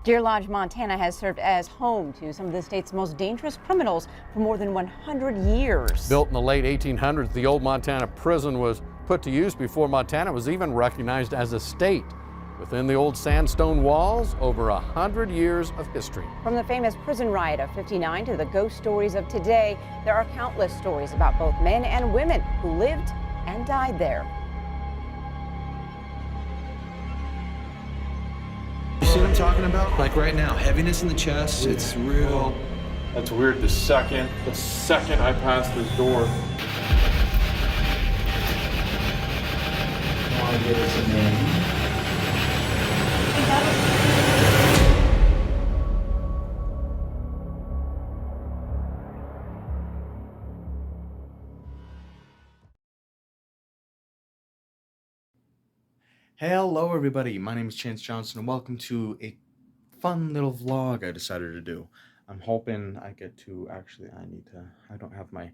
Deer Lodge, Montana has served as home to some of the state's most dangerous criminals for more than 100 years. Built in the late 1800s, the old Montana prison was put to use before Montana was even recognized as a state. Within the old sandstone walls, over 100 years of history. From the famous prison riot of '59 to the ghost stories of today, there are countless stories about both men and women who lived and died there. You see what I'm talking about? Like right now, heaviness in the chest, it's real. That's weird. The second I passed this door. I want to give us a name. Hello everybody, my name is Chance Johnson and welcome to a fun little vlog I decided to do. I'm hoping I get to, I don't have my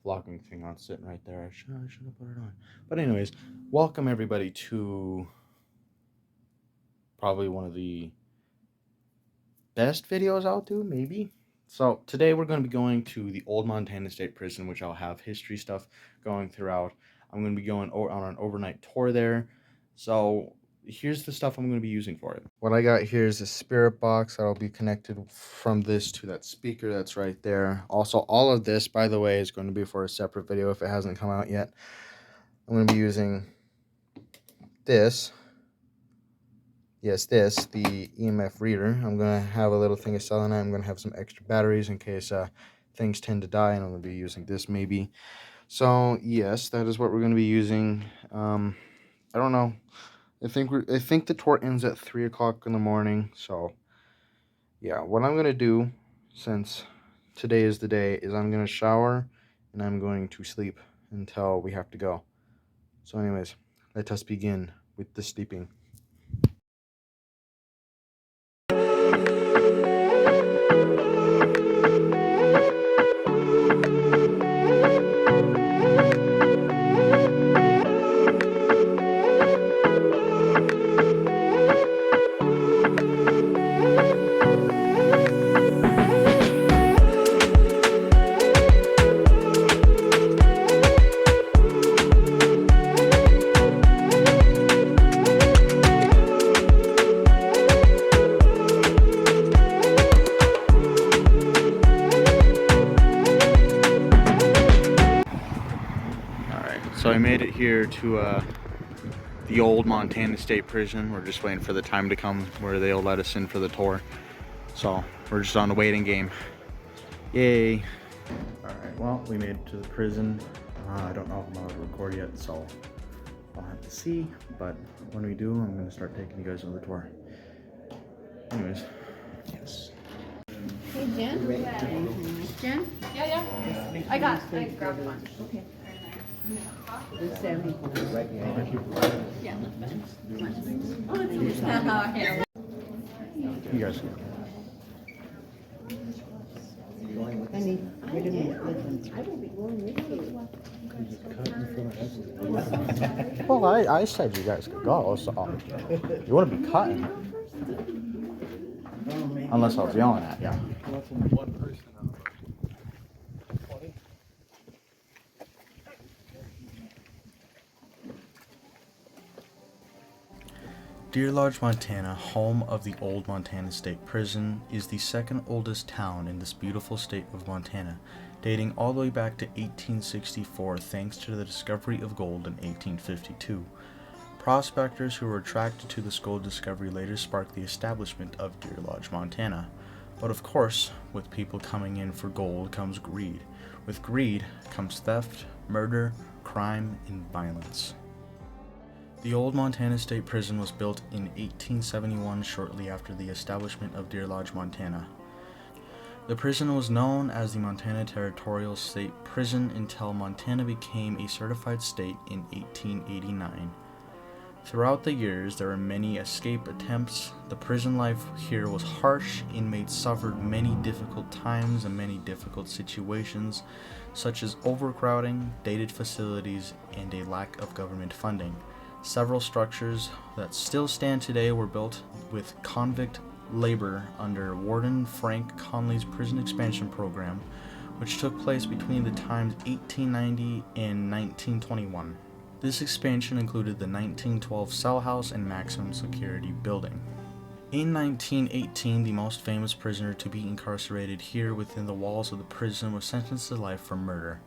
vlogging thing on sitting right there. I should have put it on. But anyways, welcome everybody to probably one of the best videos I'll do, maybe. So today we're going to be going to the old Montana State Prison, which I'll have history stuff going throughout. I'm going to be going on an overnight tour there. So here's the stuff I'm going to be using for it. What I got here is a spirit box that'll be connected from this to that speaker that's right there. Also, all of this, by the way, is going to be for a separate video if it hasn't come out yet. I'm going to be using this. Yes, the EMF reader. I'm going to have a little thing of selenite. I'm going to have some extra batteries in case things tend to die, and I'm going to be using this maybe. So, yes, that is what we're going to be using. I don't know. I think the tour ends at 3 o'clock in the morning. So, yeah, what I'm going to do, since today is the day, is I'm going to shower and I'm going to sleep until we have to go. So anyways, let us begin with the sleeping. So I made it here to the old Montana State Prison. We're just waiting for the time to come where they'll let us in for the tour. So we're just on the waiting game. Yay. Alright, well, we made it to the prison. I don't know if I'm allowed to record yet, so I'll have to see. But when we do, I'm going to start taking you guys on the tour. Anyways, yes. Hey, Jen? Jen? Yeah. I grabbed one. Okay. This 74 right behind you. Yeah. You guys. Honey, wait a minute, listen. I will be going with you. Well, I said you guys could go, so you wouldn't be cutting. Unless I was yelling at you. Deer Lodge, Montana, home of the old Montana State Prison, is the second oldest town in this beautiful state of Montana, dating all the way back to 1864 thanks to the discovery of gold in 1852. Prospectors who were attracted to this gold discovery later sparked the establishment of Deer Lodge, Montana. But of course, with people coming in for gold comes greed. With greed comes theft, murder, crime, and violence. The old Montana State Prison was built in 1871, shortly after the establishment of Deer Lodge, Montana. The prison was known as the Montana Territorial State Prison until Montana became a certified state in 1889. Throughout the years, there were many escape attempts. The prison life here was harsh. Inmates suffered many difficult times and many difficult situations, such as overcrowding, dated facilities, and a lack of government funding. Several structures that still stand today were built with convict labor under Warden Frank Conley's prison expansion program, which took place between the times 1890 and 1921. This expansion included the 1912 cell house and maximum security building. In 1918, the most famous prisoner to be incarcerated here within the walls of the prison was sentenced to life for murder.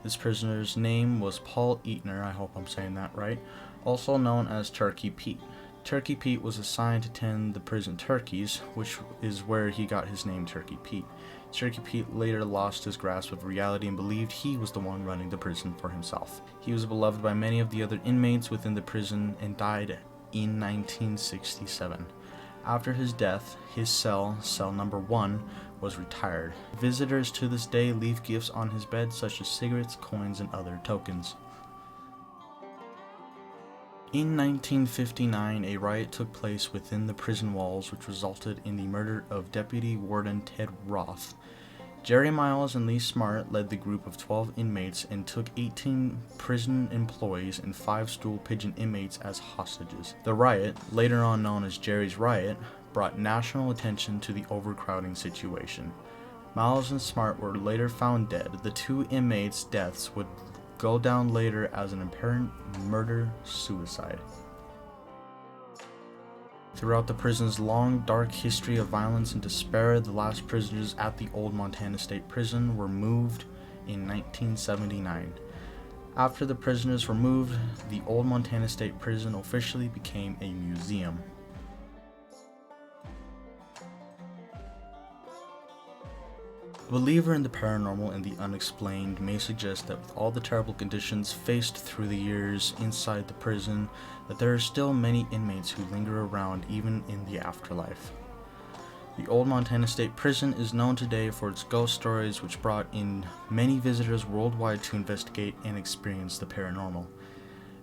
This prisoner's name was Paul Eatner, I hope I'm saying that right, also known as Turkey Pete. Turkey Pete was assigned to tend the prison turkeys, which is where he got his name Turkey Pete. Turkey Pete later lost his grasp of reality and believed he was the one running the prison for himself. He was beloved by many of the other inmates within the prison and died in 1967. After his death, his cell number 1, was retired. Visitors to this day leave gifts on his bed such as cigarettes, coins, and other tokens. In 1959, a riot took place within the prison walls which resulted in the murder of Deputy Warden Ted Roth. Jerry Miles and Lee Smart led the group of 12 inmates and took 18 prison employees and 5 stool pigeon inmates as hostages. The riot, later on known as Jerry's Riot, brought national attention to the overcrowding situation. Miles and Smart were later found dead. The 2 inmates' deaths would go down later as an apparent murder-suicide. Throughout the prison's long, dark history of violence and despair, the last prisoners at the old Montana State Prison were moved in 1979. After the prisoners were moved, the old Montana State Prison officially became a museum. A believer in the paranormal and the unexplained may suggest that with all the terrible conditions faced through the years inside the prison, that there are still many inmates who linger around even in the afterlife. The old Montana State Prison is known today for its ghost stories, which brought in many visitors worldwide to investigate and experience the paranormal.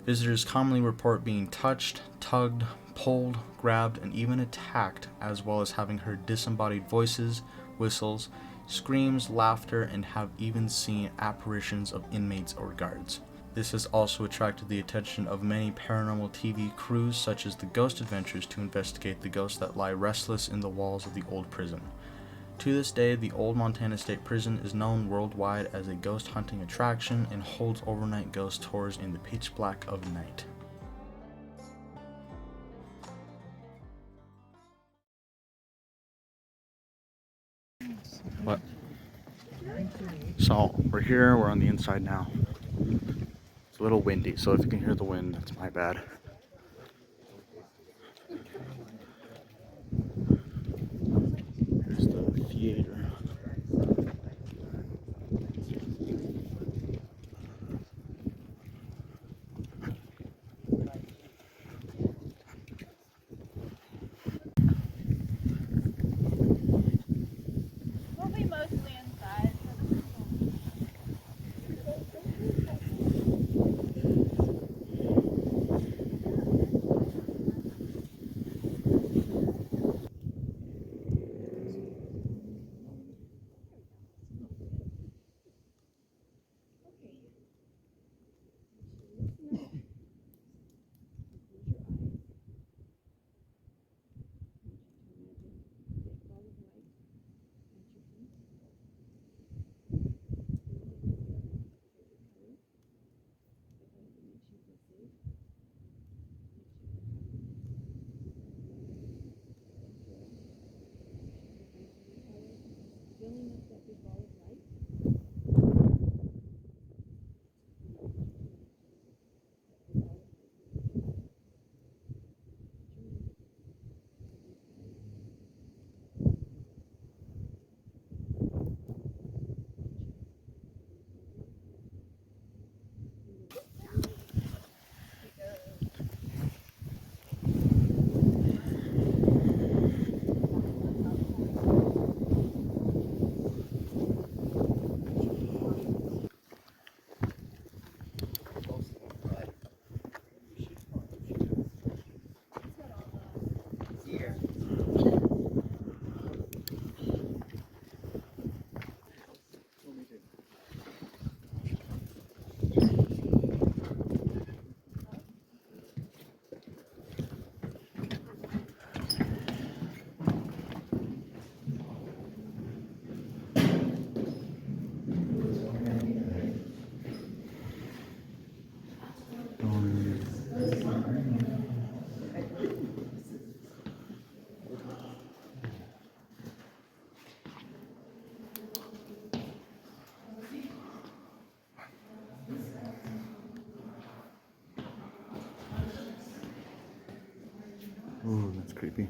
Visitors commonly report being touched, tugged, pulled, grabbed, and even attacked, as well as having heard disembodied voices, whistles, screams, laughter, and have even seen apparitions of inmates or guards. This has also attracted the attention of many paranormal TV crews such as the Ghost Adventures to investigate the ghosts that lie restless in the walls of the old prison. To this day, the old Montana State Prison is known worldwide as a ghost hunting attraction and holds overnight ghost tours in the pitch black of night. What? So we're here, we're on the inside now. It's a little windy, so if you can hear the wind, that's my bad. Here's the theater. We'll be mostly inside. Ooh, that's creepy.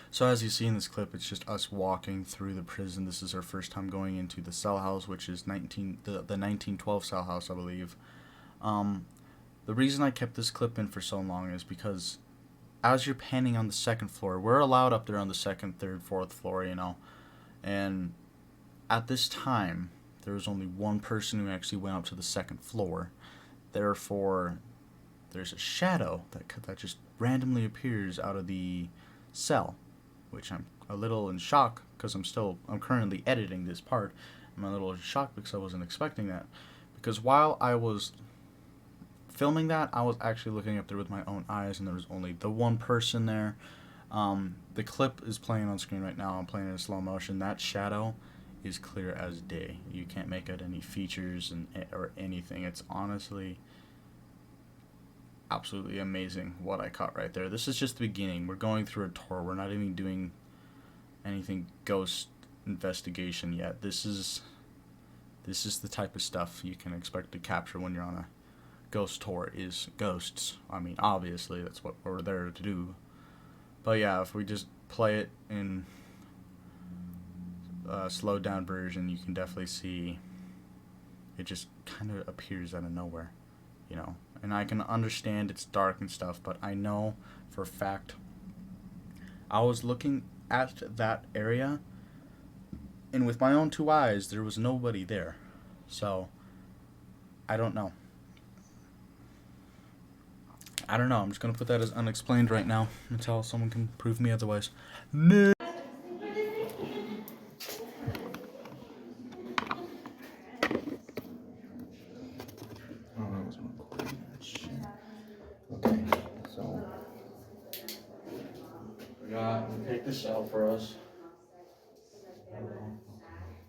So as you see in this clip, it's just us walking through the prison. This is our first time going into the cell house, which is the 1912 cell house, I believe. The reason I kept this clip in for so long is because as you're panning on the second floor, we're allowed up there on the second, third, fourth floor, you know. And at this time, there was only one person who actually went up to the second floor. Therefore, there's a shadow that just randomly appears out of the cell, which I'm a little in shock because I'm currently editing this part. I'm a little in shock because I wasn't expecting that. Because while I was filming that, I was actually looking up there with my own eyes, and there was only the one person there. The clip is playing on screen right now. I'm playing it in slow motion. That shadow is clear as day. You can't make out any features or anything. It's honestly absolutely amazing what I caught right there. This is just the beginning. We're going through a tour. We're not even doing anything ghost investigation yet. This is the type of stuff you can expect to capture when you're on a ghost tour, is ghosts. I mean, obviously that's what we're there to do. But yeah, if we just play it in a slowed down version, you can definitely see it just kind of appears out of nowhere, you know. And I can understand it's dark and stuff, but I know for a fact I was looking at that area, and with my own two eyes, there was nobody there. So, I don't know. I'm just going to put that as unexplained right now until someone can prove me otherwise. No. Oh, I wasn't recording that shit. Okay, so we picked this out for us.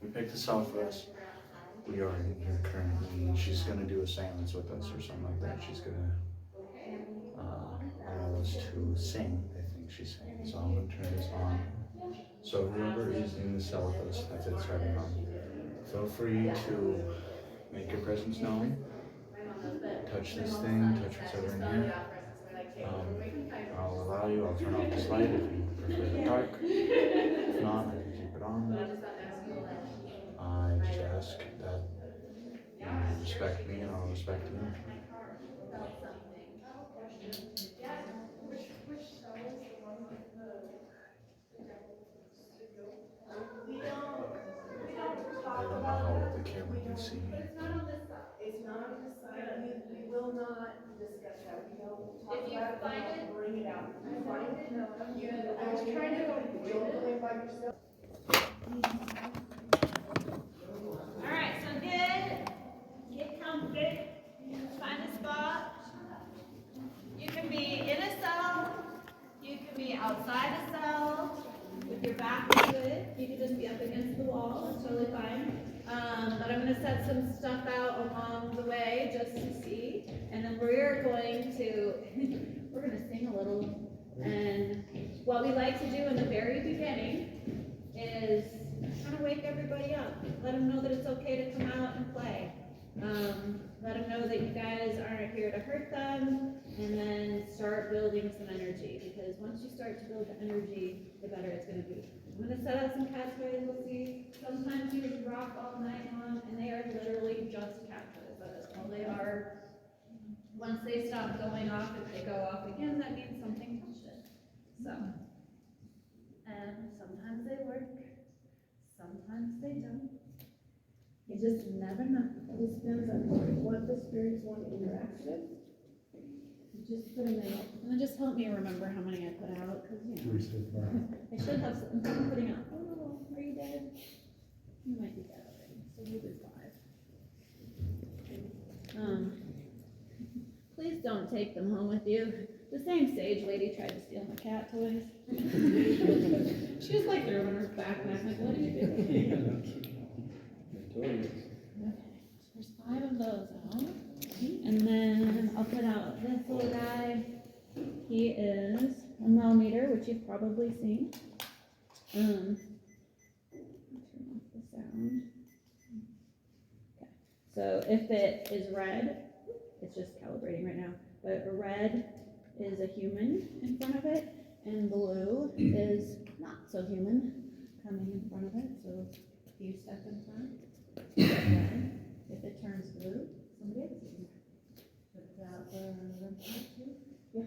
We picked this out for us. We are in here currently. She's gonna do a seance with us or something like that. She's gonna allow us to sing. I think she's saying. So I'm gonna turn this on. So whoever is in the cell with us, that's it starting on. Feel free to make your presence known. Touch this thing. Touch what's over in here. I'll allow you. I'll turn off this light if you prefer the dark. If not, I can keep it on. I just ask that you respect me and I'll respect you. I don't know how the camera can see me. It's not on this side. It's not on this side. We will not discuss that. We don't talk about it. We don't bring it out. If you find it, I was trying to don't go in by yourself. All right, so get comfy. Find a spot. You can be in a cell. You can be outside a cell. With your back to it, you can just be up against the wall. It's totally fine. But I'm going to set some stuff out along the way just to see, and then we're going to sing a little. And what we like to do in the very beginning is kind of wake everybody up. Let them know that it's okay to come out and play. Let them know that you guys aren't here to hurt them, and then start building some energy, because once you start to build the energy, the better it's going to be. I'm going to set out some cat toys. We'll see. Sometimes you can rock all night long, and they are literally just cat toys. That is all they are. Once they stop going off, if they go off again, that means something touched it. So, and sometimes they work, sometimes they don't. You just never know. It depends on what the spirits want to interact with. You just put them in. And just help me remember how many I put out, because I should have some. I'm putting out. Oh, are you dead? You might be dead already. So we'll do 5. Please don't take them home with you. The same sage lady tried to steal my cat toys. She was like throwing her backpack. Like, what are you doing? probably seen. Turn off the sound. Okay. So if it is red, it's just calibrating right now, but red is a human in front of it, and blue is not so human coming in front of it. So if you step in front, red. If it turns blue, somebody else is in there. Put out the red part too. Yeah.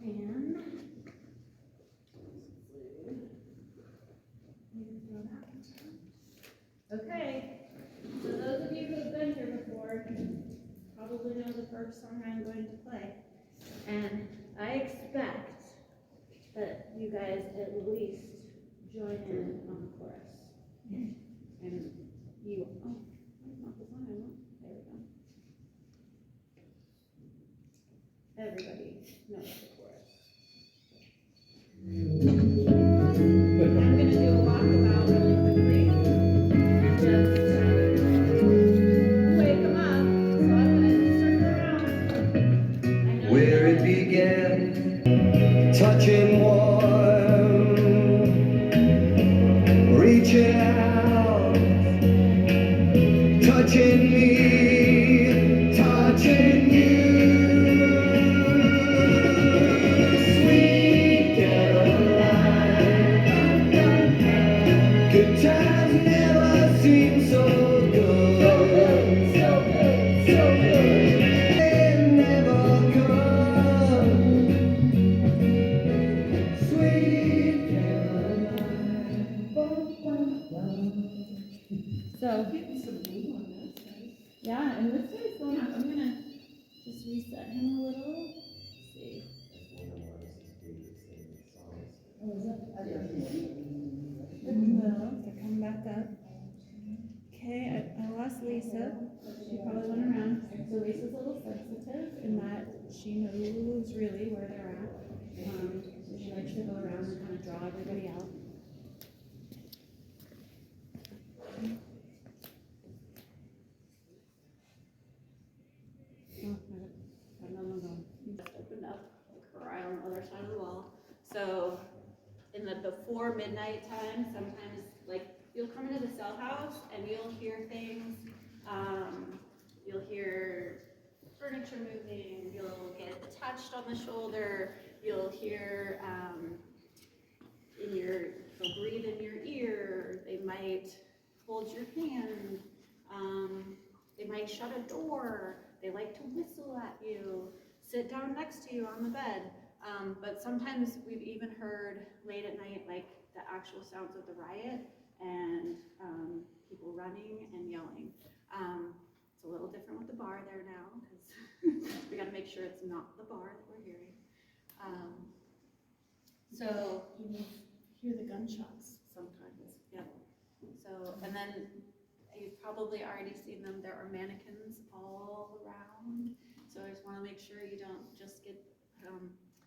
And okay, so those of you who have been here before probably know the first song I'm going to play. And I expect that you guys at least join in on the chorus. And you, oh, that's not the song I want. There we go. Everybody knows the chorus. I'm going to do a walkabout really quickly. Just wake them up. So I'm going to circle around. Where it began, touching warm, reaching out, touching me, touching you. Sweet Caroline, good times never seem so good. So good, so good. They never come. Sweet Caroline. So, yeah, and this guy's going up. I'm gonna just reset him a little. Let's see. They're coming back up. Okay, I lost Lisa. She probably went around. So Lisa's a little sensitive in that she knows really where they're at. So she likes to go around and kind of draw everybody out. Just opened up a cry on the other side of the wall. So in the before midnight time, sometimes like you'll come into the cell house and you'll hear things. You'll hear furniture moving. You'll get touched on the shoulder. You'll hear they'll breathe in your ear. They might hold your hand. They might shut a door. They like to whistle at you, sit down next to you on the bed. But sometimes we've even heard late at night, like the actual sounds of the riot and people running and yelling. It's a little different with the bar there now because we got to make sure it's not the bar that we're hearing. So You hear the gunshots sometimes. yeah. So and then you've probably already seen them. There are mannequins all around. So I just want to make sure you don't just get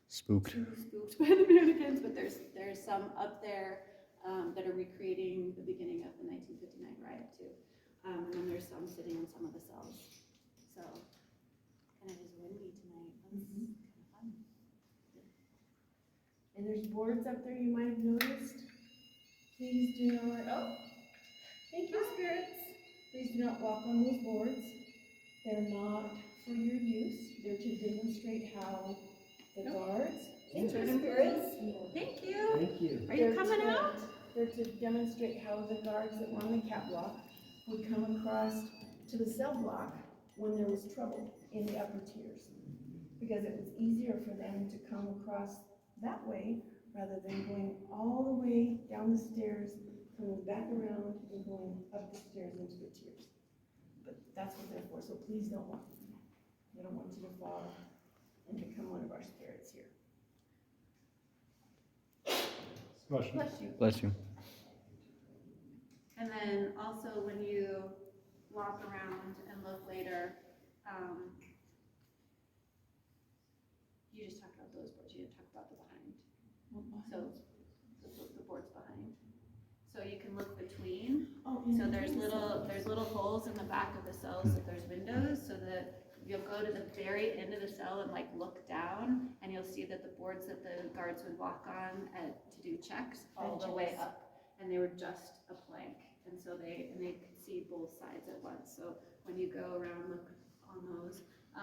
Spooked. spooked by the mannequins, but there's some up there that are recreating the beginning of the 1959 riot too. And then there's some sitting in some of the cells. So, and it is windy tonight. That's kind of fun. And there's boards up there you might have noticed. Please do not, oh, thank you, spirits. Please do not walk on those boards. They're not for your use. They're to demonstrate how the guards. Thank you, spirits. Thank you. Thank you. Are you coming out? They're to demonstrate how the guards that were on the catwalk would come across to the cell block when there was trouble in the upper tiers. Because it was easier for them to come across that way rather than going all the way down the stairs, coming back around and going up the stairs into the tiers. But that's what they're for, so please don't walk. We don't want you to fall and become one of our spirits here. Bless you. Bless you. And then also when you walk around and look later, you just talked about those boards, you didn't talk about the behind. So the boards behind. So you can look between. Oh, So there's little holes in the back of the cells that there's windows so that You'll go to the very end of the cell and like look down, and you'll see that the boards that the guards would walk on to do checks all the way up, and they were just a plank, and so they could see both sides at once. So when you go around, look on those.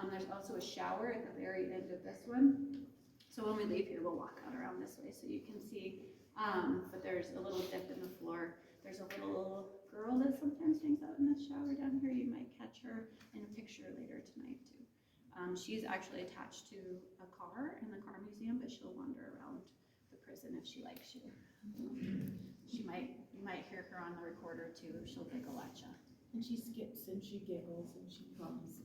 There's also a shower at the very end of this one. So when we leave here, we'll walk out around this way so you can see. But there's a little dip in the floor. There's a little girl that sometimes hangs out in the shower down here. You might catch her in a picture later tonight too. She's actually attached to a car in the car museum, but she'll wander around the prison if she likes you. You might hear her on the recorder too. She'll giggle at you. And she skips and she giggles and she comes.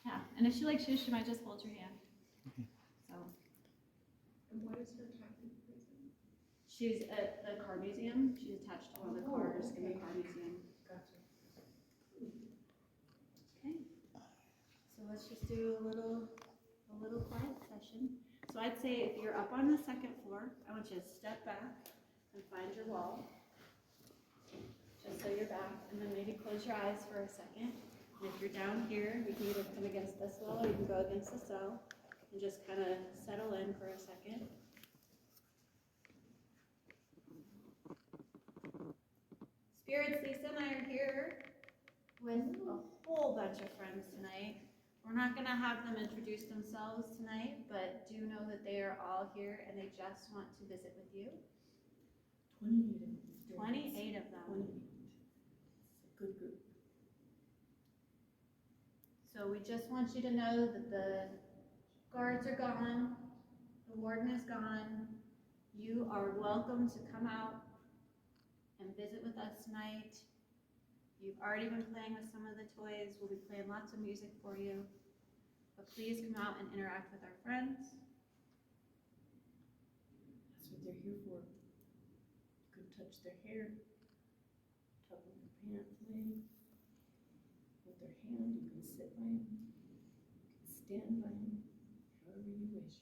Yeah, and if she likes you, she might just hold your hand. So. And what is her type of prison? She's at the car museum. She's attached to one of the cars in the car museum. Gotcha. Okay. So let's just do a little quiet session. So I'd say if you're up on the second floor, I want you to step back and find your wall. Just so you're back, and then maybe close your eyes for a second. And if you're down here, you can either come against this wall or you can go against the cell and just kind of settle in for a second. Spirits, Lisa and I are here with a whole bunch of friends tonight. We're not going to have them introduce themselves tonight, but do know that they are all here and they just want to visit with you. 28 of them. 28 of them. 28. It's a good group. So we just want you to know that the guards are gone, the warden is gone. You are welcome to come out and visit with us tonight. You've already been playing with some of the toys. We'll be playing lots of music for you. But please come out and interact with our friends. That's what they're here for. You can touch their hair, tug on their pants leg. With their hand, you can sit by them. You can stand by them, however you wish.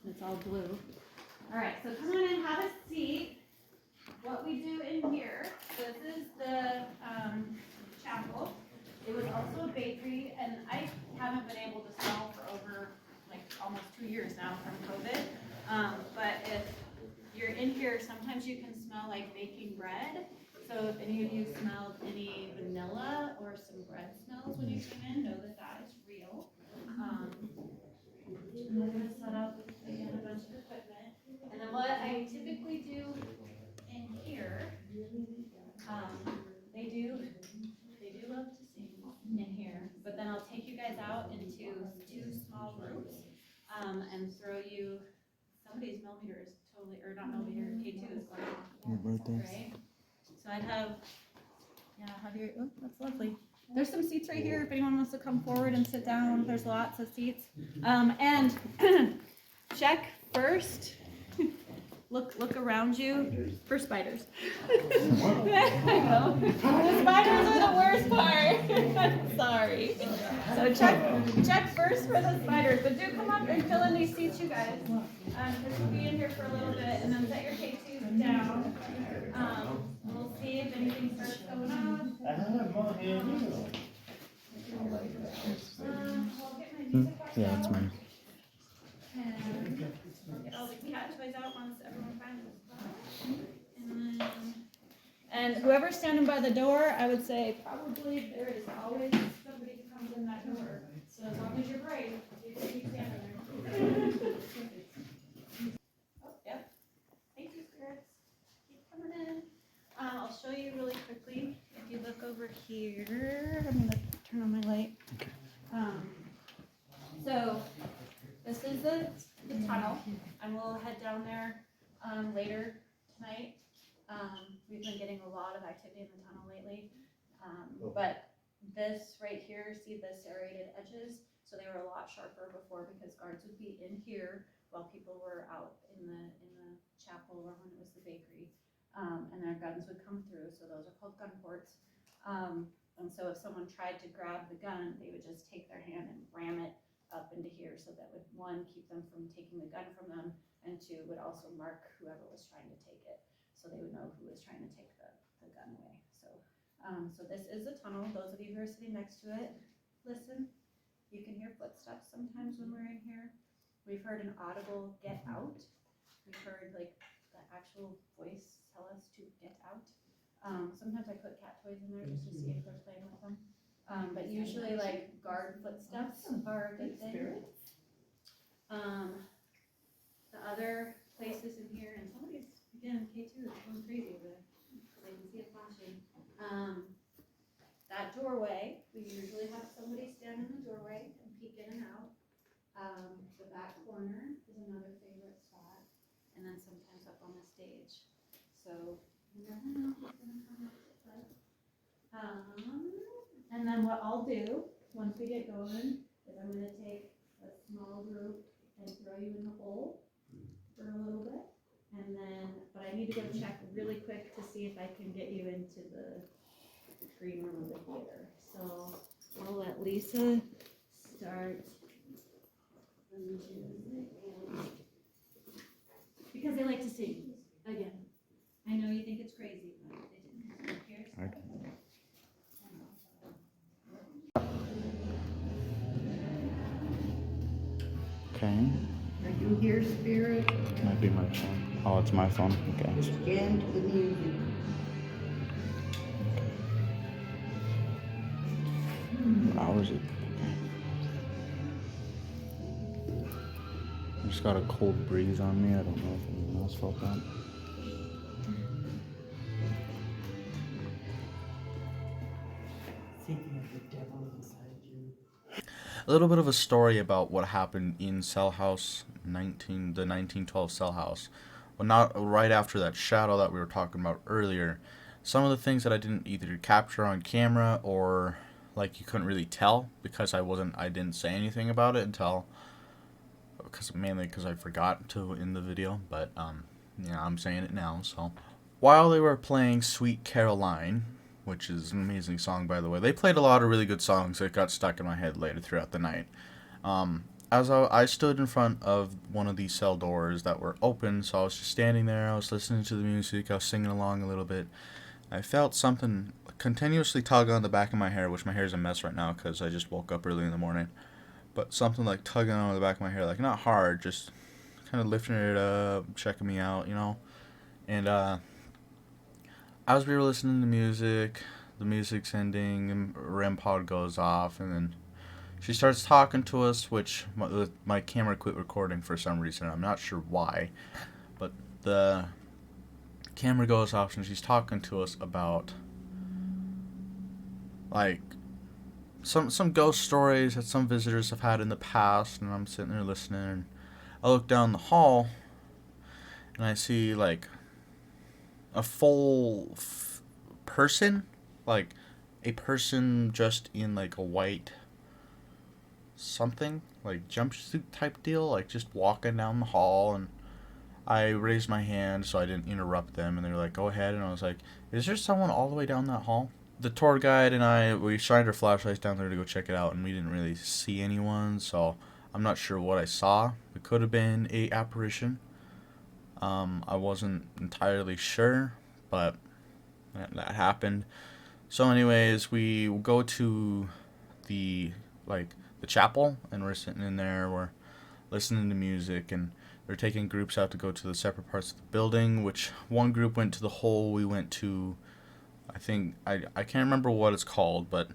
It's all blue. All right, so come on in, have a seat. What we do in here, so this is the chapel. It was also a bakery, and I haven't been able to sell for over like almost 2 years now from COVID. But if you're in here, sometimes you can smell like baking bread. So if any of you smelled any vanilla or some bread smells when you come in, know that that is real. And we're gonna set up again a bunch of equipment. And then what I typically do in here, they do love to sing in here. But then I'll take you guys out into 2 small groups and throw you. Somebody's millimeter is totally, or not millimeter, K2 is going off. Right? So I'd have your. Oh, that's lovely. There's some seats right here if anyone wants to come forward and sit down. There's lots of seats. And check first. Look around you for spiders. I know. The spiders are the worst part. Sorry. So check first for the spiders. But do come up and fill in these seats, you guys. Because we'll be in here for a little bit, and then set your K2s down. We'll see if anything starts going on. Yeah, it's mine. And get all the cat toys out once everyone finds a spot. And whoever's standing by the door, I would say probably there is always somebody who comes in that door. So as long as you're brave, you can keep standing there. Oh, yep. Thank you, spirits. Keep coming in. I'll show you really quickly. If you look over here, I'm gonna turn on my light. So this is the this right here, see the serrated edges? So they were a lot sharper before because guards would be in here while people were out in the chapel or when it was the bakery. And their guns would come through, so those are called gun ports. And so if someone tried to grab the gun, they would just take their hand and ram it up into here, so that would, one, keep them from taking the gun from them, and two, would also mark whoever was trying to take it, so they would know who was trying to take the gun away. So this is a tunnel. Those of you who are sitting next to it, listen. You can hear footsteps sometimes when we're in here. We've heard an audible get out. We've heard like the actual voice tell us to get out. Sometimes I put cat toys in there just to see if they're playing with them. But usually like guard footsteps are a good thing. The other places in here, and somebody's, again, K2 is going crazy over there. I can see it flashing. That doorway, we usually have somebody stand in the doorway and peek in and out. The back corner is another favorite spot, and then sometimes up on the stage. So you never know who's gonna come up with that. And then what I'll do once we get going is I'm gonna take a small group and throw you in the hole for a little bit, and then, but I need to go check really quick to see if I can get you into the green room of the theater. So I'll let Lisa start the music, because they like to sing again. I know you think it's crazy, but they didn't. Here's Okay. Are you here, Spirit? Might be my phone. Oh, it's my phone. Okay. Scan to the music. What hour is it? I just got a cold breeze on me. I don't know if anyone else felt that. Thinking of the devil inside you. A little bit of a story about what happened in Cell House the 1912 Cell House. Well, not right after that shadow that we were talking about earlier. Some of the things that I didn't either capture on camera or like you couldn't really tell because I didn't say anything about it until mainly because I forgot to in the video, but yeah, I'm saying it now. So while they were playing Sweet Caroline, which is an amazing song, by the way. They played a lot of really good songs that got stuck in my head later throughout the night. As I stood in front of one of these cell doors that were open, so I was just standing there, I was listening to the music, I was singing along a little bit. I felt something continuously tug on the back of my hair, which my hair is a mess right now because I just woke up early in the morning. But something like tugging on the back of my hair, like not hard, just kind of lifting it up, checking me out, you know. And as we were listening to music, the music's ending, and REM pod goes off, and then she starts talking to us, which my camera quit recording for some reason. I'm not sure why, but the camera goes off, and she's talking to us about like some ghost stories that some visitors have had in the past, and I'm sitting there listening, and I look down the hall, and I see like a full person, like a person just in like a white something, like jumpsuit type deal, like just walking down the hall. And I raised my hand so I didn't interrupt them, and they were like, go ahead. And I was like, is there someone all the way down that hall? The tour guide and I, we shined our flashlights down there to go check it out, and we didn't really see anyone, so I'm not sure what I saw. It could have been a apparition. I wasn't entirely sure, but that happened. So anyways, we go to the chapel, and we're sitting in there, we're listening to music, and they're taking groups out to go to the separate parts of the building, which one group went to the hole, we went to, I think, I can't remember what it's called, but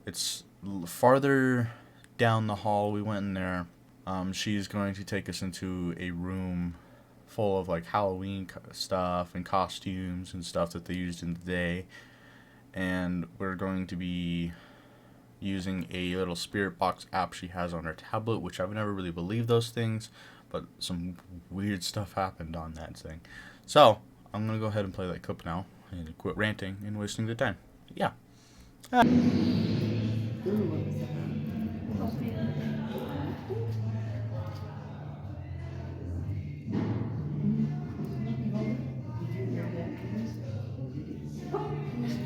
it's farther down the hall. We went in there. She's going to take us into a room full of like Halloween stuff and costumes and stuff that they used in the day, and we're going to be using a little spirit box app she has on her tablet, which I've never really believed those things, but some weird stuff happened on that thing. So I'm gonna go ahead and play that clip now and quit ranting and wasting the time. Yeah.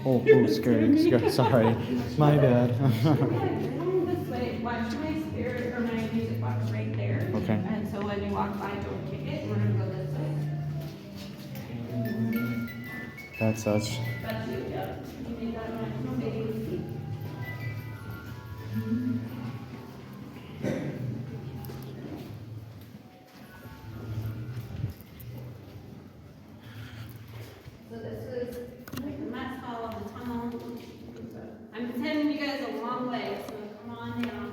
Oh, scary. Sorry. My bad. This way, watch my spirit or my music box right there. Okay. And so when you walk by, don't kick it. We're gonna go this way. That's us. That's you, yep. You made that noise. No baby. So this is like the mess hall, the tunnel. I'm sending you guys a long way, so come on down.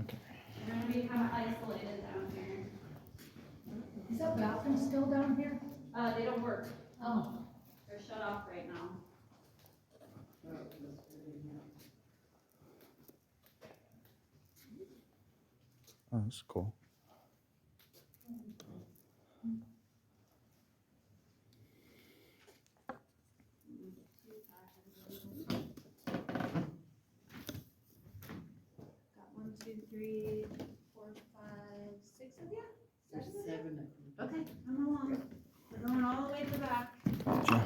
Okay. You're gonna be kind of isolated down here. Is that bathroom still down here? They don't work. Oh. They're shut off right now. Oh, that's cool. Got 1, 2, 3, 4, 5, 6 of you? There's 7. Okay, come along. We're going all the way to the back. Gotcha.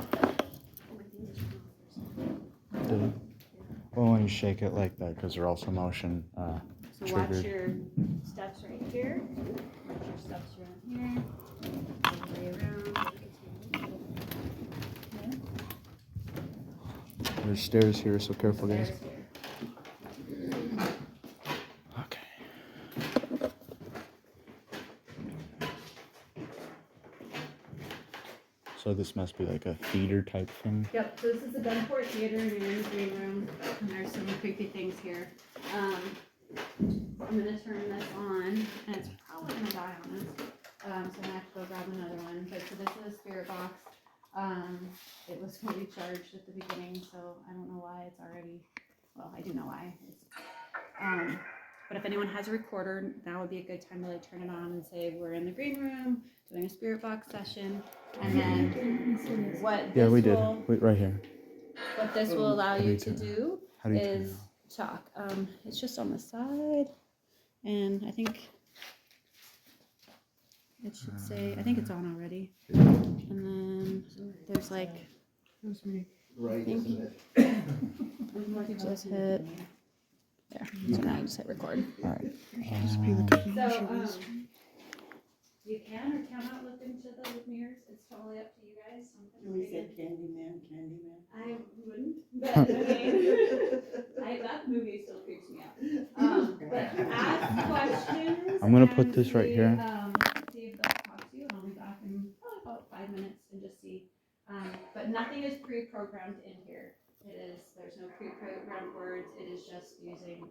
Did it? Well, when you shake it like that, because they're also motion So triggered. watch your steps right here. Watch your steps around here. All the way around. There's stairs here, so careful, guys. Stairs here. Okay. So this must be like a theater type thing. Yep, so this is the Dunport Theater and you're in the green room. And there's some creepy things here. I'm gonna turn this on and it's probably gonna die on us. So I'm gonna have to go grab another one. But so this is a spirit box. It was fully charged at the beginning, so I don't know why it's already, well, I do know why. But if anyone has a recorder, now would be a good time to like turn it on and say, we're in the green room doing a spirit box session. And then what Yeah, this we did. will, Wait, right here. what this will allow you to turn- do How do you turn it is talk. It's just on the side, and I think it should say, I think it's on already. And then there's like, Right, Thank isn't you. it? just hit there. So now you just hit record. All right. So, you can or cannot look into the mirrors. It's totally up to you guys. We said Candyman. I wouldn't, but I mean, that movie still creeps me out. But ask questions. I'm gonna put and this right see, here. See if they'll talk to you, and I'll be back in probably about 5 minutes and just see. But nothing is pre-programmed in here. There's no pre-programmed words. It is just using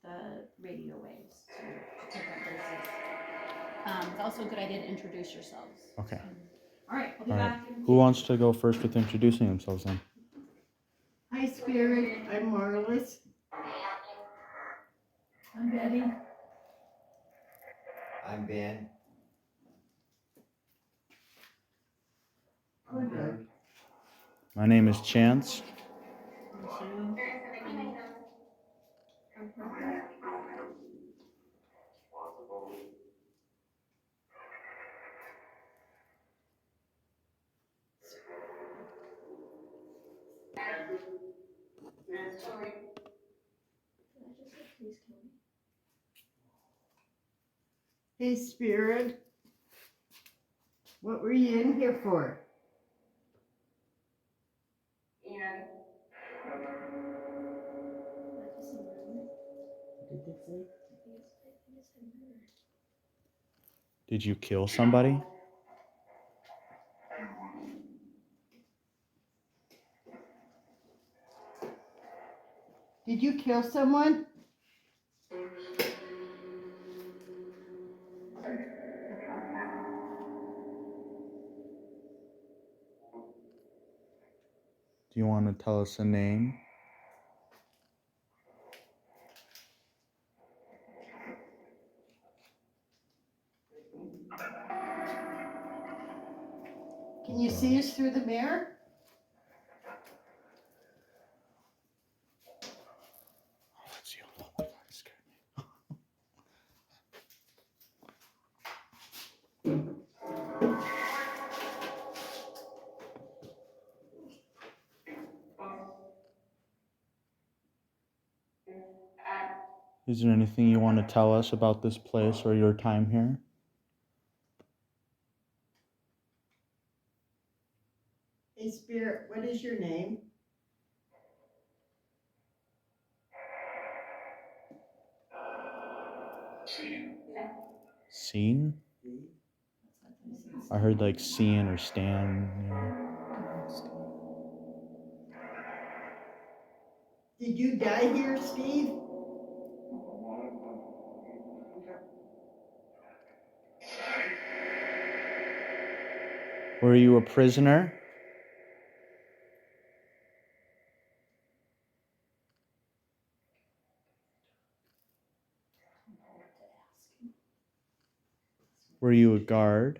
the radio waves to pick up voices. It's also a good idea to introduce yourselves. Okay. All right, I'll be All right. back. Who wants to go first with introducing themselves then? Hi, Spirit. I'm Marlis. I'm Betty. I'm Ben. My name is Chance. Hey, Spirit. What were you in here for? Did they say? Did you kill somebody? Did you kill someone? Do you want to tell us a name? Can you see us through the mirror? Oh, that's you. Oh my God, it scared me. Is there anything you want to tell us about this place or your time here? Hey, Spirit, what is your name? Scene? I heard like Cian or Stan. Did you die here, Steve? Were you a prisoner? Were you a guard?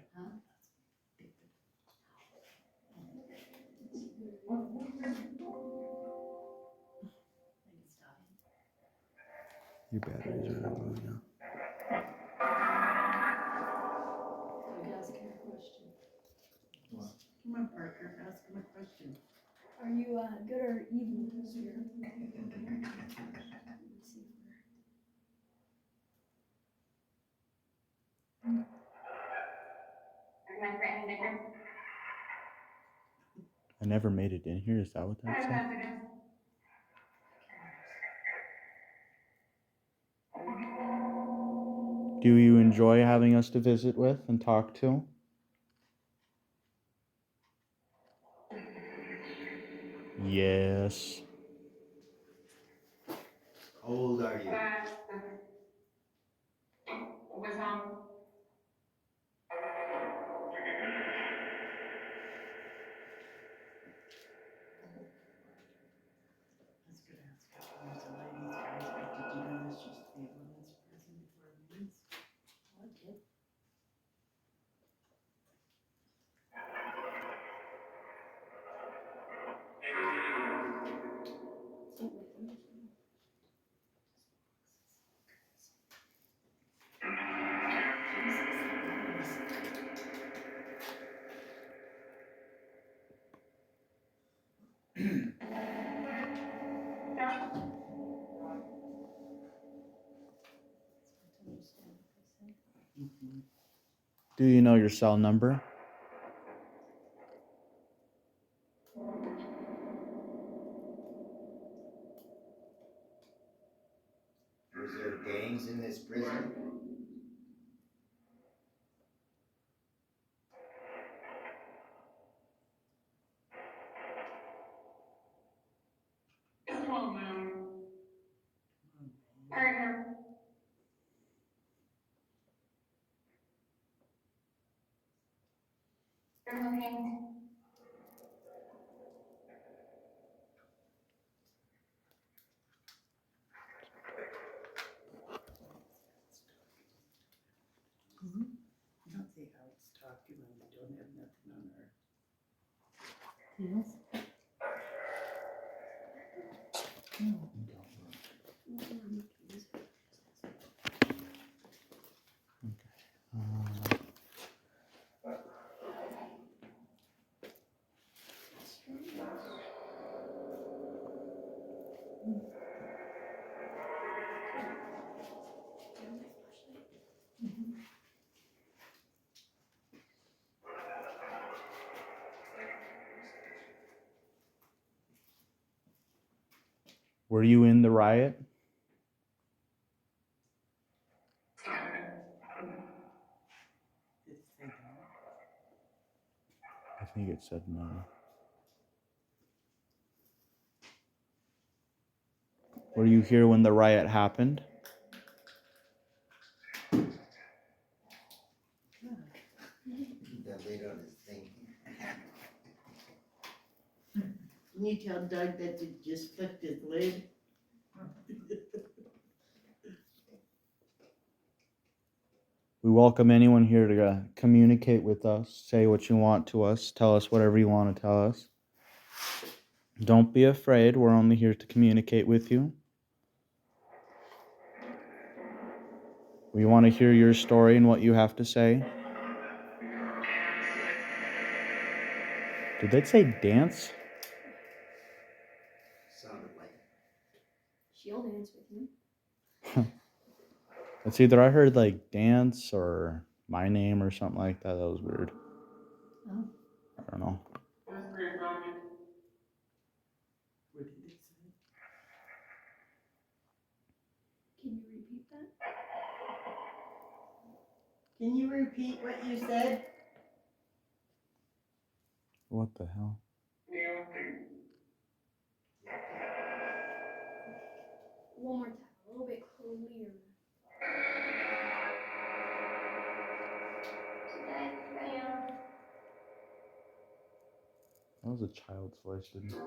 Your batteries are low, yeah. Come on, Parker, ask him a question. Are you good or evil, Spirit? I never made it in here. Is that what that said? Do you enjoy having us to visit with and talk to? Yes. How old are you? I was gonna ask if there's a ladies, guys, but did you know this used to be a women's prison before a men's? I did. Do you know your cell number? Was there gangs in this prison? I don't see how it's talking when we don't have nothing on our. Yes. Were you in the riot? Did it say no? I think it said no. Were you here when the riot happened? That lid on his thing. Can you tell Doug that you just flipped his lid? We welcome anyone here to communicate with us, say what you want to us, tell us whatever you want to tell us. Don't be afraid, we're only here to communicate with you. We want to hear your story and what you have to say. Did they say dance? Sounded like. She'll dance with you. It's either I heard like dance or my name or something like that. That was weird. Oh. I don't know. What did it say? Can you repeat that? Can you repeat what you said? What the hell? One more time, a little bit clearer. That was a child's voice, didn't it?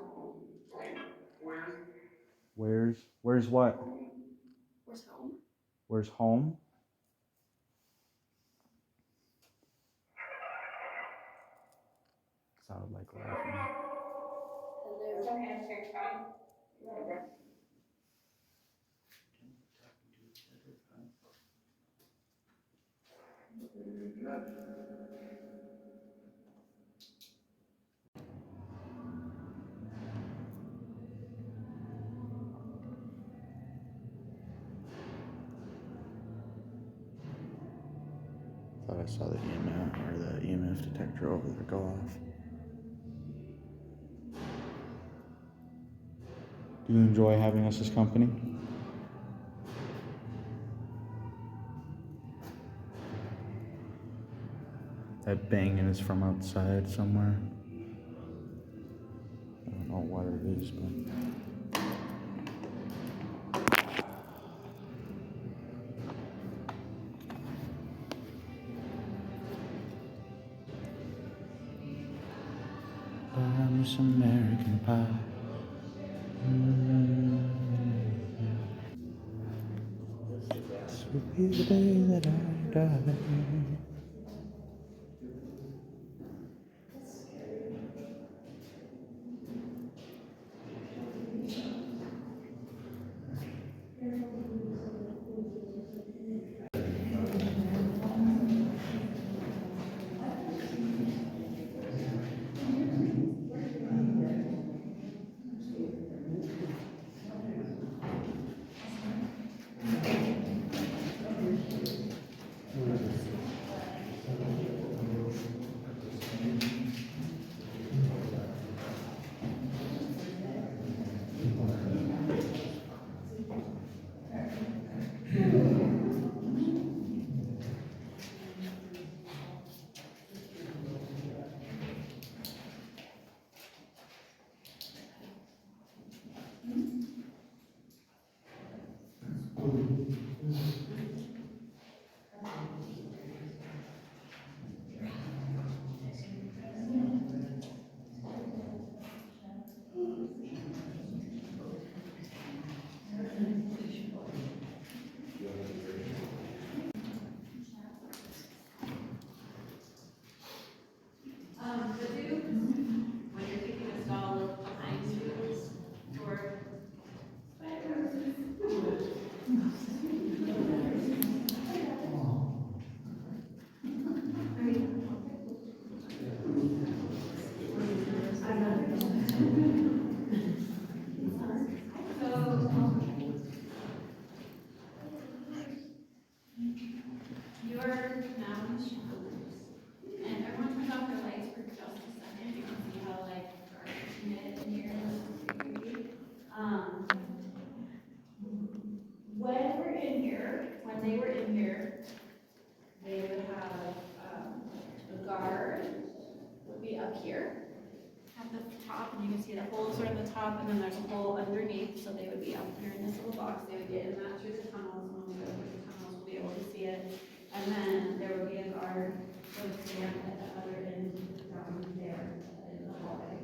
Where's what? Where's home? Where's home? Sounded like laughing. Thought I saw the EMF or the EMF detector over there go off. Do you enjoy having us as company? That banging is from outside somewhere. I don't know what it is, but. I miss American Pie. This will be the day that I die. When you're taking a stall, look behind you for your now in the shadows. And everyone turns off their lights for just a second. You can see how like dark it in here is creepy. When we're in here, when they were in here, they would have a guard would be up here at the top, and you can see the holes are in the top, and then there's a hole underneath, so they would be up here in this little box. They would get in that through the tunnels. When we go through the tunnels, we'll be able to see it. And then there would be a guard that would stand at the other end down there in the hallway.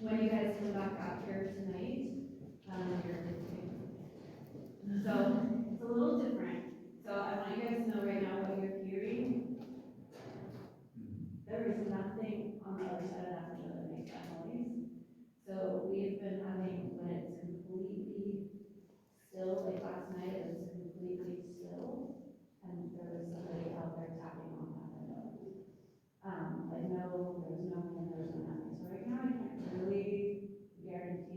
When you guys come back out here tonight, you're so it's a little different. So I want you guys to know right now what you're hearing. There is nothing on the other side of that window that makes that noise. So we've been having, when it's completely still, like last night, it was completely still, and there was somebody out there tapping on that window. Like no, there was no wind, there was no nothing. So right now I can't really guarantee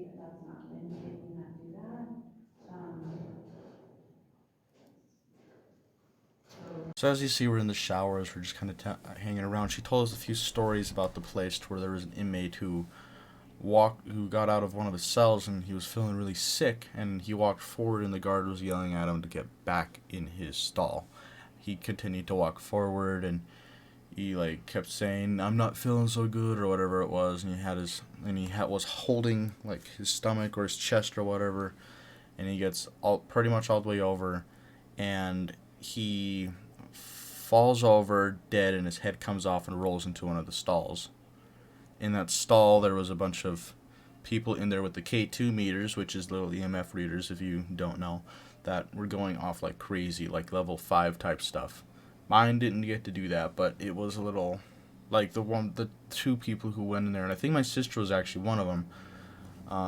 So as you see, we're in the showers. We're just kind of hanging around. She told us a few stories about the place where there was an inmate who got out of one of his cells and he was feeling really sick, and he walked forward and the guard was yelling at him to get back in his stall. He continued to walk forward and he like kept saying, "I'm not feeling so good," or whatever it was, and was holding like his stomach or his chest or whatever, and he gets pretty much all the way over, and he falls over dead, and his head comes off and rolls into one of the stalls. In that stall, there was a bunch of people in there with the K2 meters, which is little EMF readers, if you don't know, that were going off like crazy, like level 5 type stuff. Mine didn't get to do that, but it was a little, like the two people who went in there, and I think my sister was actually one of them.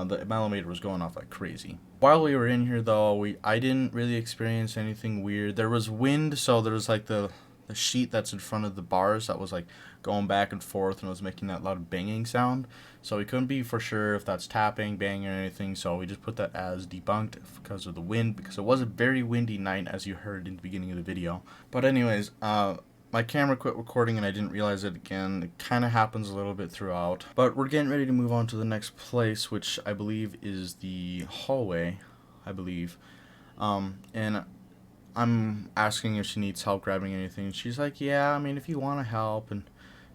The millimeter was going off like crazy. While we were in here, though, I didn't really experience anything weird. There was wind, so there was like the sheet that's in front of the bars that was like going back and forth, and it was making that loud banging sound. So we couldn't be for sure if that's tapping, banging, or anything. So we just put that as debunked because of the wind, because it was a very windy night, as you heard in the beginning of the video. But anyways, my camera quit recording and I didn't realize it again. It kind of happens a little bit throughout. But we're getting ready to move on to the next place, which I believe is the hallway, I believe. And I'm asking if she needs help grabbing anything. She's like, yeah, I mean, if you want to help. And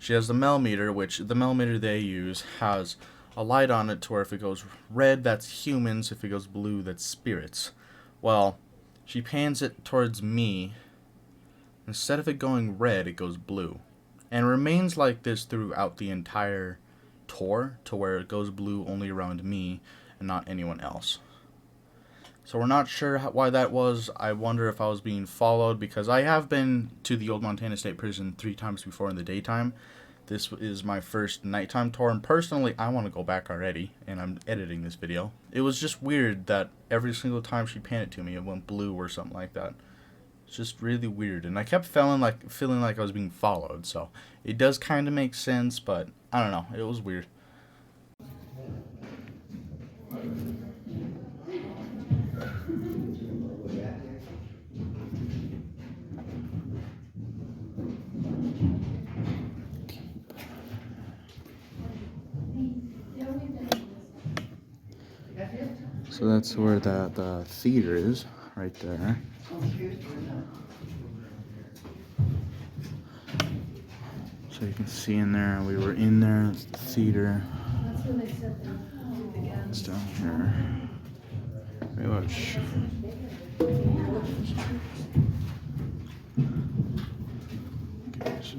she has the millimeter, which the millimeter they use has a light on it to where if it goes red, that's humans. If it goes blue, that's spirits. Well, she pans it towards me. Instead of it going red, it goes blue. And remains like this throughout the entire tour, to where it goes blue only around me and not anyone else. So we're not sure why that was. I wonder if I was being followed, because I have been to the old Montana State Prison 3 times before in the daytime. This is my first nighttime tour, and personally, I want to go back already, and I'm editing this video. It was just weird that every single time she panned it to me, it went blue or something like that. It's just really weird, and I kept feeling like I was being followed, so it does kind of make sense, but I don't know, it was weird. So that's where the theater is, right there. So you can see in there, we were in there, it's the theater. It's down here. Pretty much. Okay, so.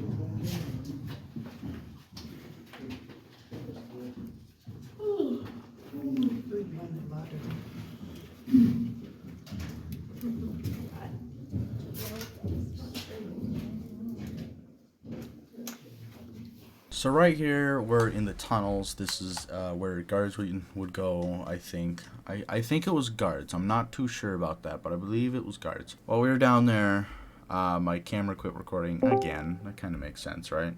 So right here, we're in the tunnels. This is where guards would go, I think. I think it was guards. I'm not too sure about that, but I believe it was guards. While we were down there, my camera quit recording again. That kind of makes sense, right?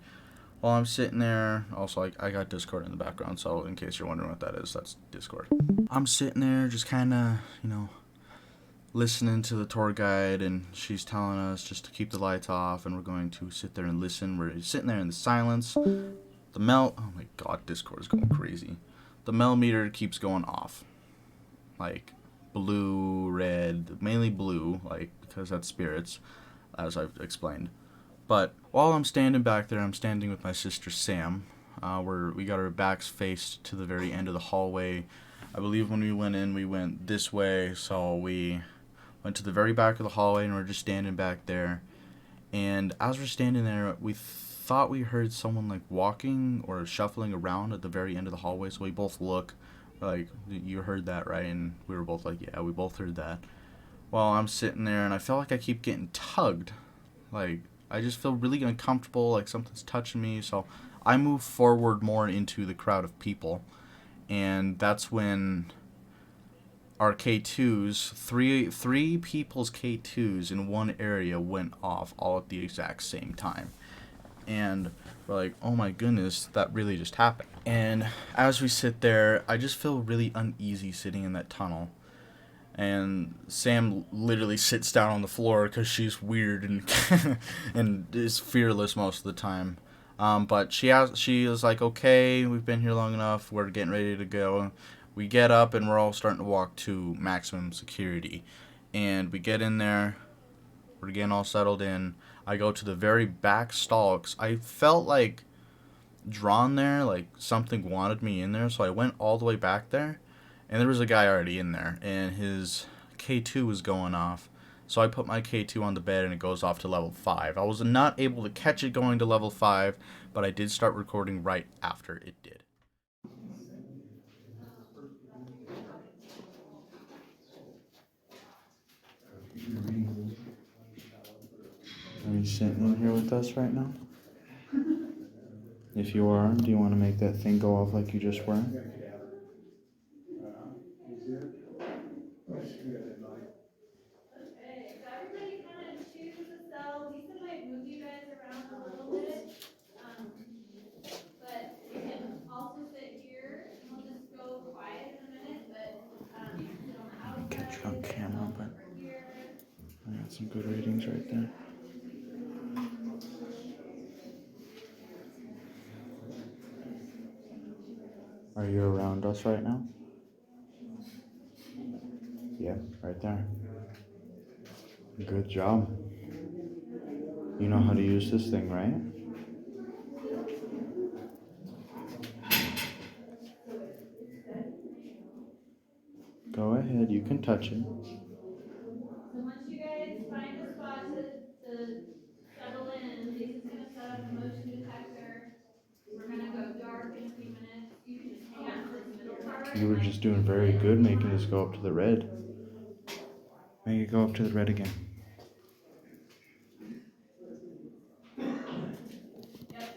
While I'm sitting there, also I got Discord in the background, so in case you're wondering what that is, that's Discord. I'm sitting there just kind of, listening to the tour guide, and she's telling us just to keep the lights off, and we're going to sit there and listen. We're sitting there in the silence. Oh my god, Discord is going crazy. The millimeter keeps going off, like blue, red, mainly blue, like because that's spirits, as I've explained. But while I'm standing back there, I'm standing with my sister Sam. We got our backs faced to the very end of the hallway. I believe when we went in, we went this way, so we went to the very back of the hallway, and we're just standing back there. And as we're standing there, we thought we heard someone like walking or shuffling around at the very end of the hallway, so we both look like, you heard that, right? And we were both like, yeah, we both heard that. Well, I'm sitting there, and I feel like I keep getting tugged. Like, I just feel really uncomfortable, like something's touching me, so I move forward more into the crowd of people. And that's when our K2s, three people's K2s in one area went off all at the exact same time. And we're like, oh my goodness, that really just happened. And as we sit there, I just feel really uneasy sitting in that tunnel. and Sam literally sits down on the floor because she's weird and and is fearless most of the time. But she is like, okay, we've been here long enough. We're getting ready to go. We get up and we're all starting to walk to maximum security, and we get in there. We're getting all settled in. I go to the very back stall 'cause I felt like drawn there, like something wanted me in there, so I went all the way back there, and there was a guy already in there, and his K2 was going off, so I put my K2 on the bed, and it goes off to level 5. I was not able to catch it going to level 5, but I did start recording right after it did. Are you sitting in here with us right now? If you are, do you want to make that thing go off like you just were? Okay, so everybody kind of choose a cell. Lisa might move you guys around a little bit. But you can also sit here and we'll just go quiet in a minute, but you can sit on the outside. Catch you on camera, but over here. I got some good ratings right there. Are you around us right now? Yeah, right there. Good job. You know how to use this thing, right? Go ahead, you can touch it. So once you guys find a spot to settle in, Lisa's gonna set up the motion detector. We're gonna go dark in a few minutes. You can just hang out in this middle part right You were just doing very good making this go up to the red. Make it go up to the red again. Yep,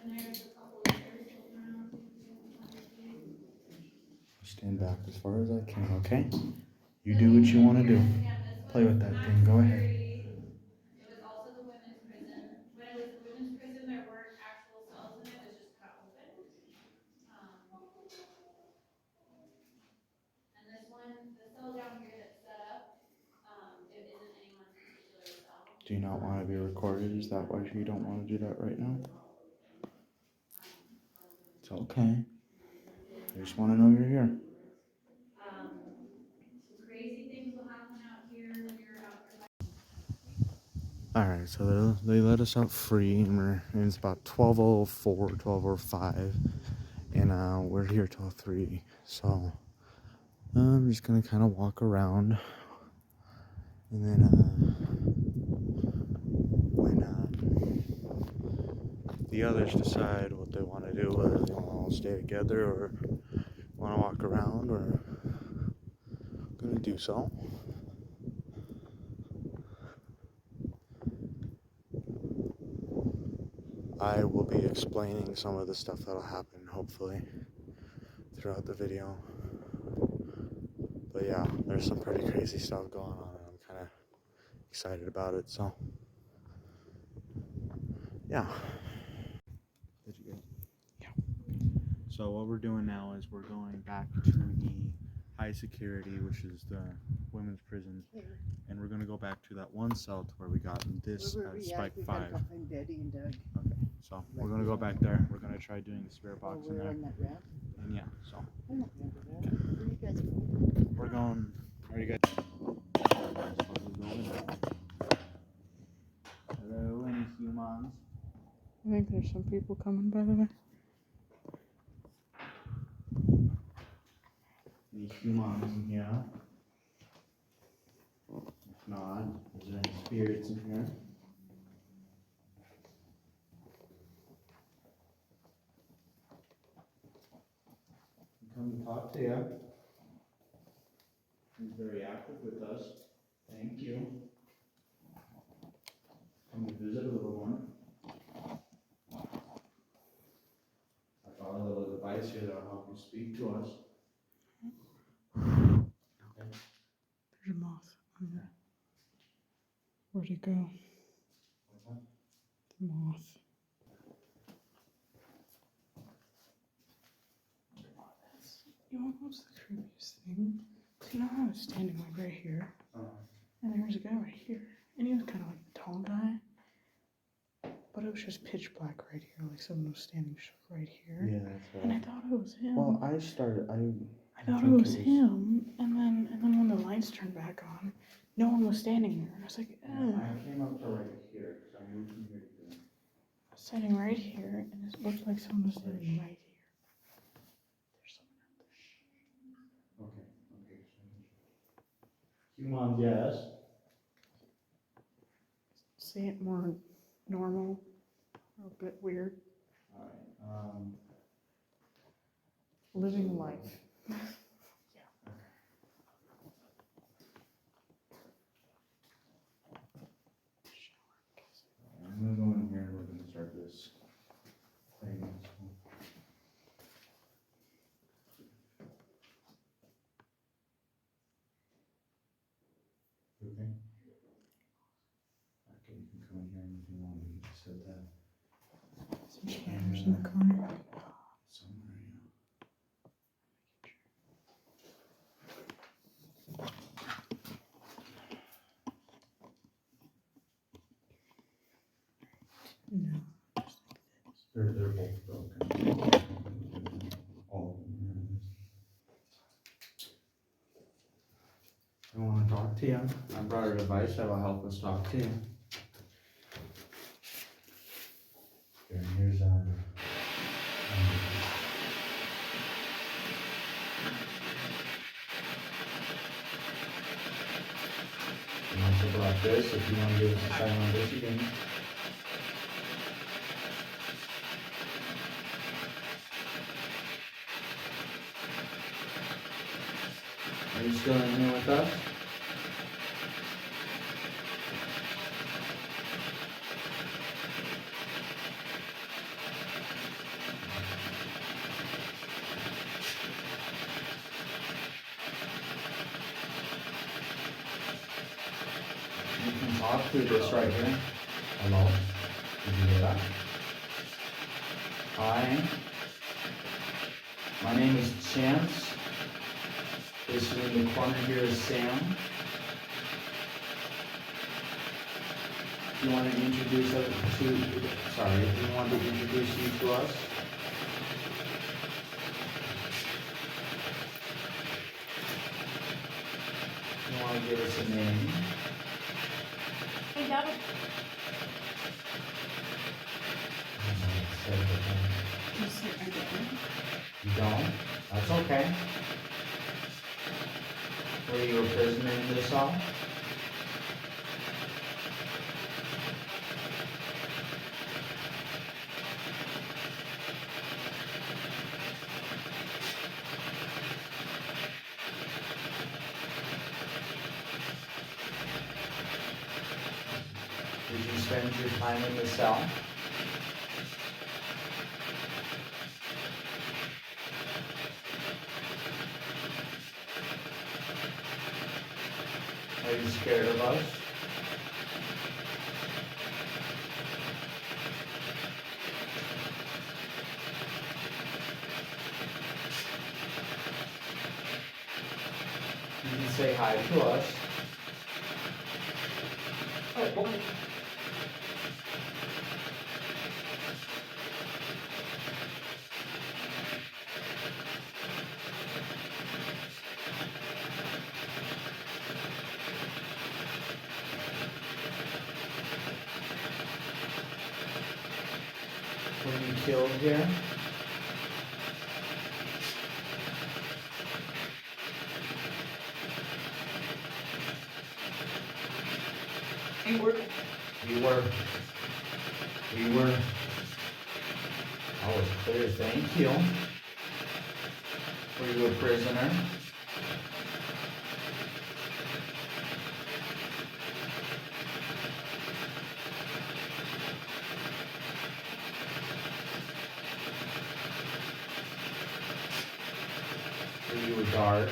and there's a couple of chairs sitting around. So you can have a seat. Stand back as far as I can, okay? You do what you want to do. Play with that thing, go ahead. It was also the women's prison. When it was the women's prison, there weren't actual cells in it, it was just kind of open. And this one, the cell down here that's set up, it isn't anyone's particular cell. Do you not want to be recorded? Is that why you don't want to do that right now? It's okay. I just want to know you're here. Crazy things will happen out here when you're out here. Alright, so they let us out free, and it's about 12:04, 12:05, and we're here till 3. So I'm just gonna kind of walk around, and then when the others decide what they want to do, whether they want to all stay together or want to walk around, we're gonna do so. I will be explaining some of the stuff that'll happen, hopefully, throughout the video. But yeah, there's some pretty crazy stuff going on, and I'm kind of excited about it, so yeah. Did you get it? Yeah. So what we're doing now is we're going back to the high security, which is the women's prison, and we're going to go back to that one cell to where we got this spike 5. Find Betty and Doug. Okay, so we're going to go back there. We're going to try doing the spirit box in there. On that ramp. And yeah, so I don't remember that. Where you guys going? we're going. Are you guys? Hello, any humans? I think there's some people coming, by the way. Any humans in here? If not, is there any spirits in here? Come to talk to you. He's very active with us. Thank you. Come to visit a little one. I got a little device here that'll help you speak to us. Okay. There's a moth. Where'd it go? What's that? The moth. You know what's the creepiest thing? No, I was standing like right here, and there was a guy right here, and he was kind of like a tall guy, but it was just pitch black right here, like someone was standing right here. Yeah, that's And I thought it was him. Well, I thought it was him, and then when the lights turned back on, no one was standing there. And I was like, I came up to right here because I moved from here to here. standing right here, and it looked like someone was standing right here. There's someone out there. Okay. Humans, yes. Say it more normal, or a bit weird. Alright. Living life. I'm gonna go in here and we're gonna start this thing. Okay. Okay, you can come in here if you want. We can just set that Some chairs in the corner. somewhere, yeah. No. They're both broken. All of them. I want to talk to you. I brought a device that will help us talk to you. Here, here's you want to block this if you want to give us a sign on this again. Are you still in here with us? You can talk through this right here. Hello? Did you hear that? Hi. My name is Chance. This in the corner here is Sam. If you want to introduce us if you want to introduce you to us. You want to give us a name. Hey, Dad. You sit right there. You don't? That's okay. Were you a prisoner in this cell? Did you spend your time in the cell? Are you scared of us? You can say hi to us. Were you killed here? You were. You were. That was clear, thank you. Were you a prisoner? Were you a guard?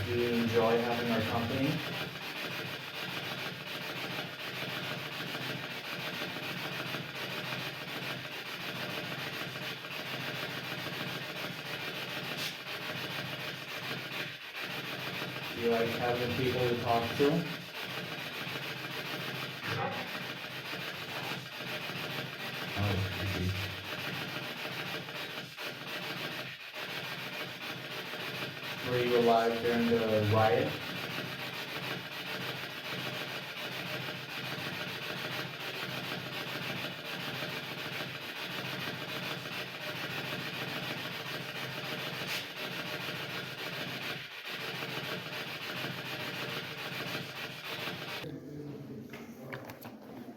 Do you enjoy having our company. Do you like having people to talk to? Oh, creepy. Were you alive during the riot?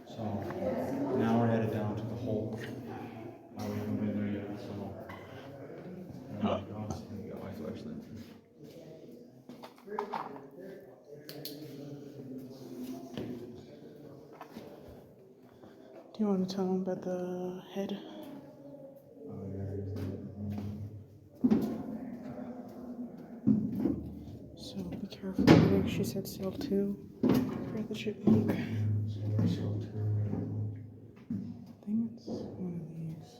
So now we're headed down to the hole. We haven't been there yet, so. Oh my God, we got my flashlight. Do you want to tell them about the head? So be careful. I think she said cell 2 for the chipmunk. I think it's one of these.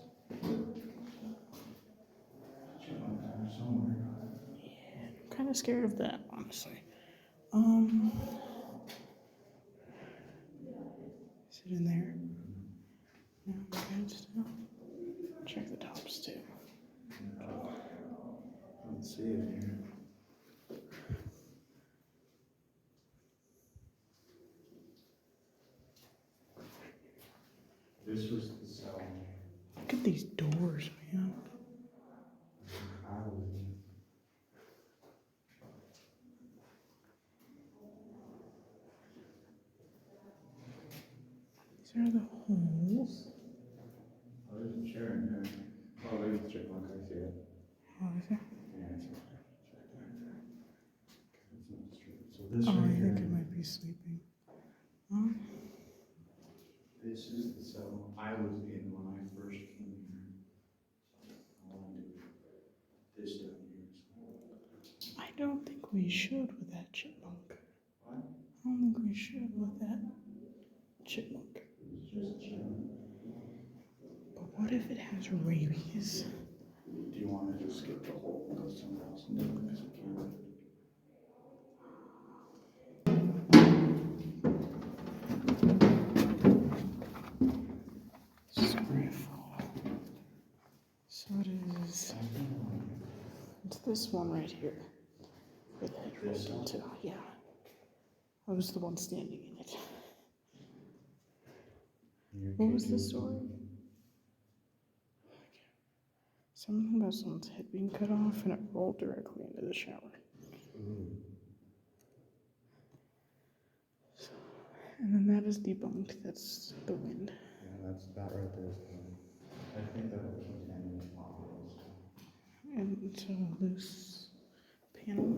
Yeah, I'm kind of scared of that, honestly. Is it in there? No, good still. Check the tops too. Let's see it here. This was the cell. Look at these doors, man. These are the holes. Oh, there's a chair in there. Oh, there's the chipmunk. I see it. Oh, is there? Yeah, it's right there. It's not straight. So this Oh, right I here. think it might be sleeping. This is the cell I was in when I first came here. I want to do this down here. I don't think we should with that chipmunk. What? I don't think we should with that chipmunk. It's just chilling. But what if it has rabies? Do you want to just skip the hole and go somewhere else and do it because we can't? Sorry to fall. So it is. It's this one right here. Where the head rolled into. Yeah. I was the one standing in it. What was the story? Something about someone's head being cut off and it rolled directly into the shower. So, and then that is debunked. That's the wind. Yeah, that's that right there is the one. I think that was contaminated bottles. And it's a loose panel.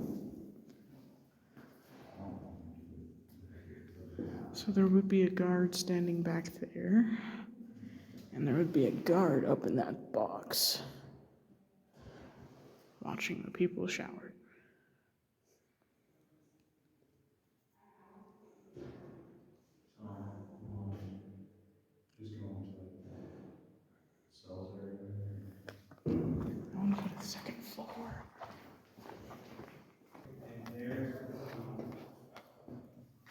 So there would be a guard standing back there. And there would be a guard up in that box. Watching the people shower. Just go into the cells area. I want to go to the second floor.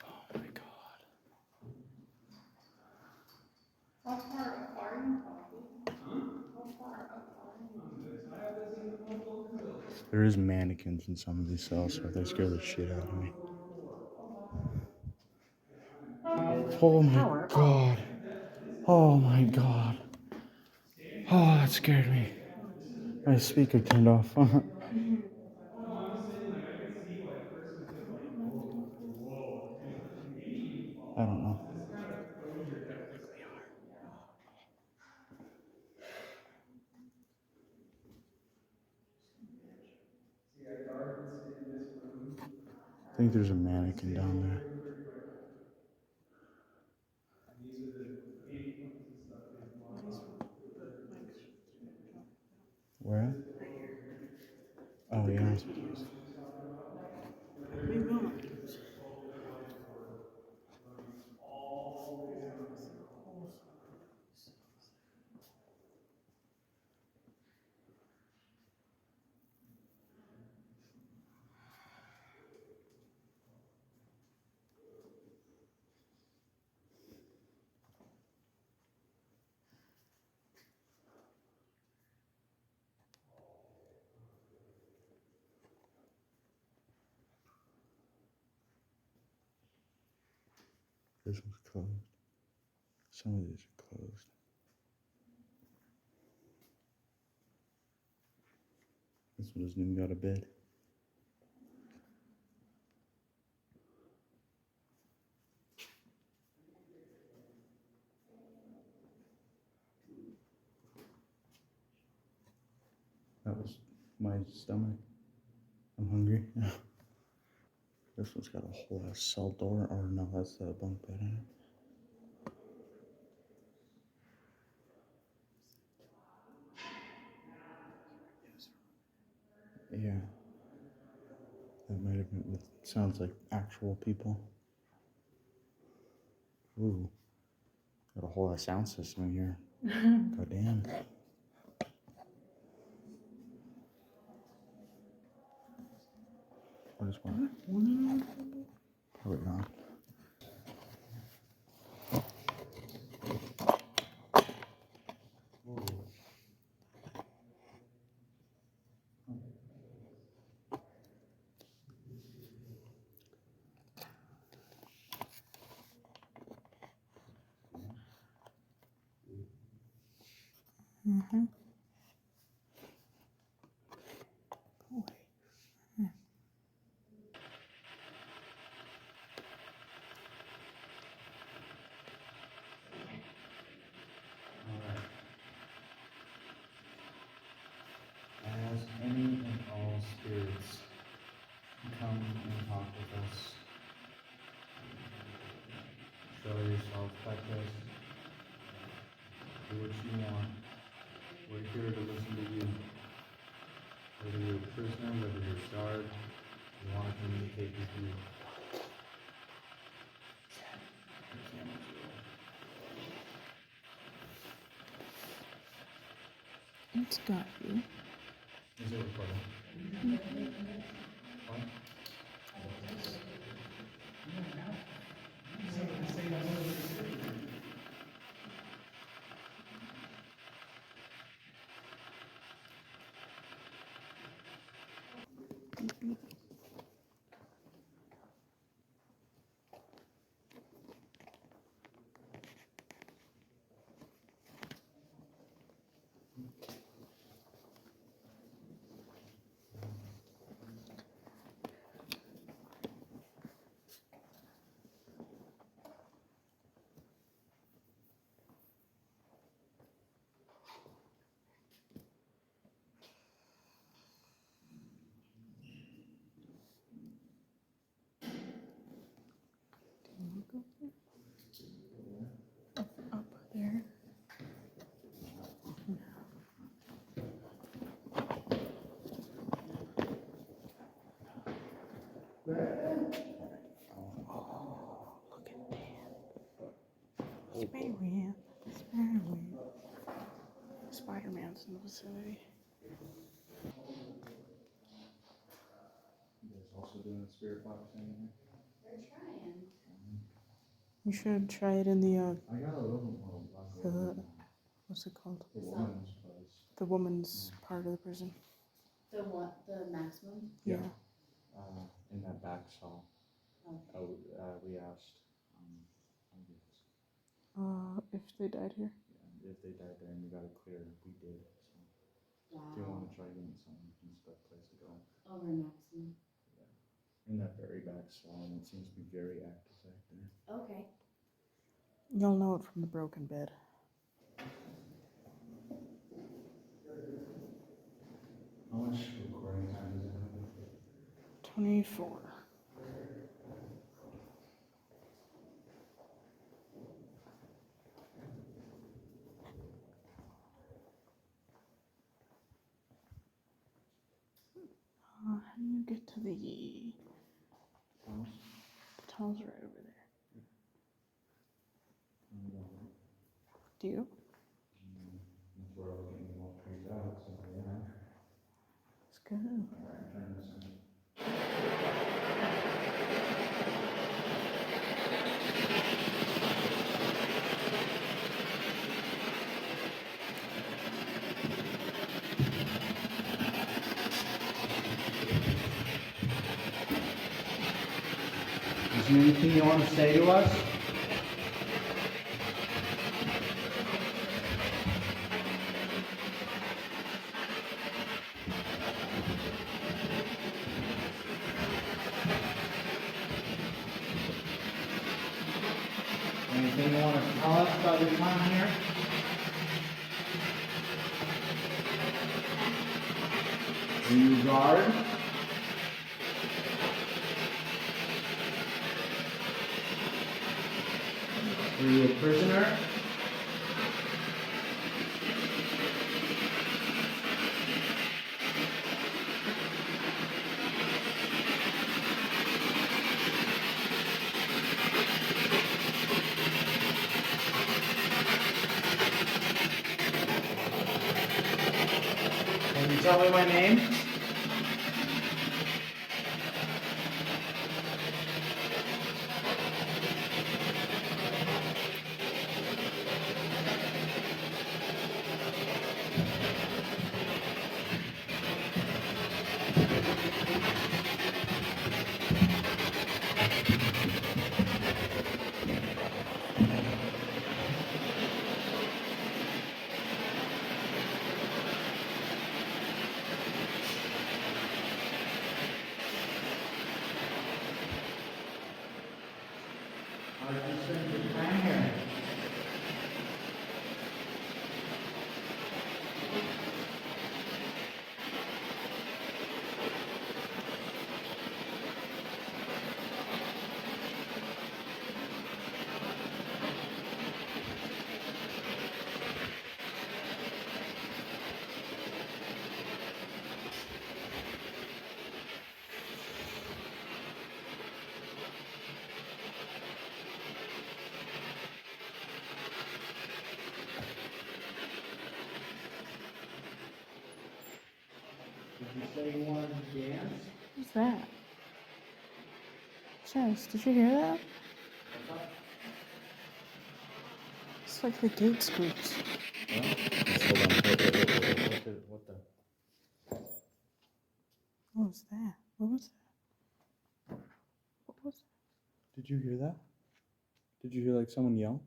Oh my God. How far up are you, Poppy? How far up are you? There is mannequins in some of these cells, so they scare the shit out of me. Oh my God. Oh my God. Oh, that scared me. My speaker turned off. I don't know. I think there's a mannequin down there. Where? Oh, yeah. Where are you going? This one's closed. Some of these are closed. This one doesn't even got a bed. That was my stomach. I'm hungry. This one's got a whole ass cell door, or no, that's the bunk bed in it. Yeah. That might have been, it sounds like actual people. Ooh. Got a whole ass sound system in here. God damn. What is one? Probably not. Mm-hmm. As any and all spirits come and talk with us, show yourself like this. Do what you want. We're here to listen to you. Whether you're a prisoner, whether you're a guard, we want to communicate with you. It's got you. Is it recording? What? Up there. Oh, look at that. Spider-Man. Spider-Man. Spider-Man's in the vicinity. You guys also doing the spirit box thing in We're trying. You should try it in the, I got a little more luck. what's it called? The woman's place. The woman's part of the prison. The what? The maximum? Yeah. In that back cell. Okay. We asked, I guess, If they died here. yeah, if they died there and we got it clear, we did. So Wow. if you want to try getting something, it's the place to go. Over maximum. In that very back cell, and it seems to be very active back there. Okay. You'll know it from the broken bed. How much recording time does it have? 24. How do you get to the tunnel's right over there. Do you? That's where I was getting all freaked out, so yeah. Let's go. Alright, turn this in. Is there anything you want to say to us? Anything you want to tell us about your time here? Were you a guard? Were you a prisoner? Can you tell me my name? How did you spend your time here? Did you say you wanted to dance? What's that? Chaz, did you hear that? It's like the gate squeaks. Hold on. What the? What was that? What was that? What was that? Did you hear that? Did you hear like someone yell?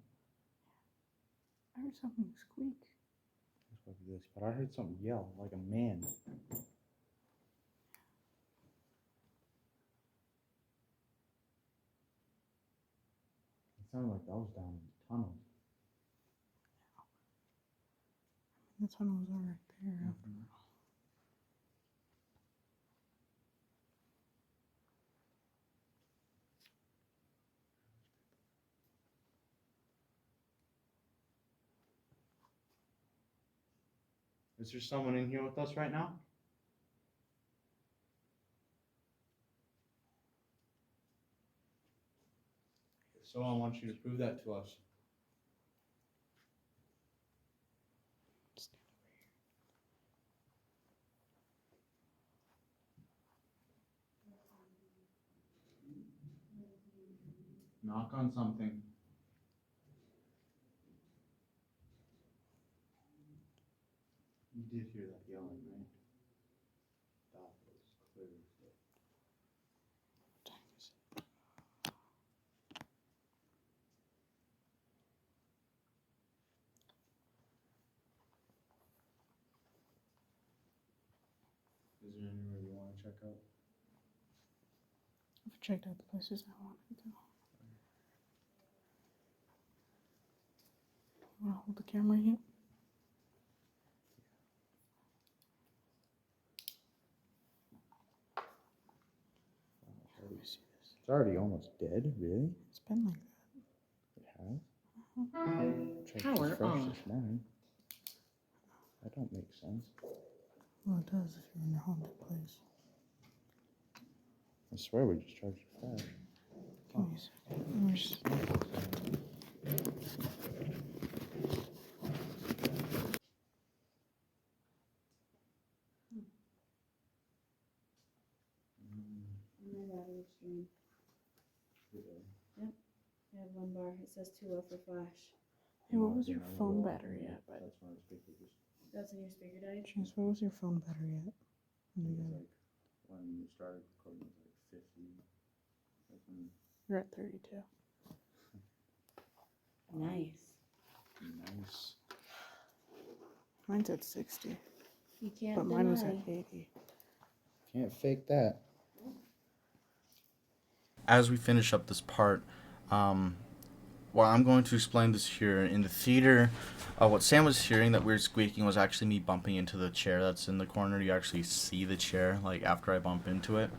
I heard something squeak. It's probably this, but I heard something yell like a man. It sounded like that was down in the tunnel. The tunnels are right there after all. Is there someone in here with us right now? So I want you to prove that to us. Knock on something. You did hear that yelling, right? That was clear as day. Is there anywhere you want to check out? I've checked out the places I wanted to go. You want to hold the camera here? Let me see this. It's already almost dead, really? It's been like that. It has? Checked Power this fresh on. this morning. That don't make sense. Well, it does if you're in a haunted place. I swear we just charged it fresh. Give me a second. Let me just... My battery's drained. Yep. I have one bar. It says too low for flash. Hey, what was your phone battery at? That's when the speaker just. That's in your speaker died? Chance, what was your phone battery at? It was like when you started recording, it was like 50. Like when, You're at 32. Nice. nice. Mine's at 60. You can't But mine was at deny. 80. Can't fake that. As we finish up this part, what well, I'm going to explain this here. In the theater, what Sam was hearing, that weird squeaking, was actually me bumping into the chair that's in the corner. You actually see the chair, like, after I bump into it.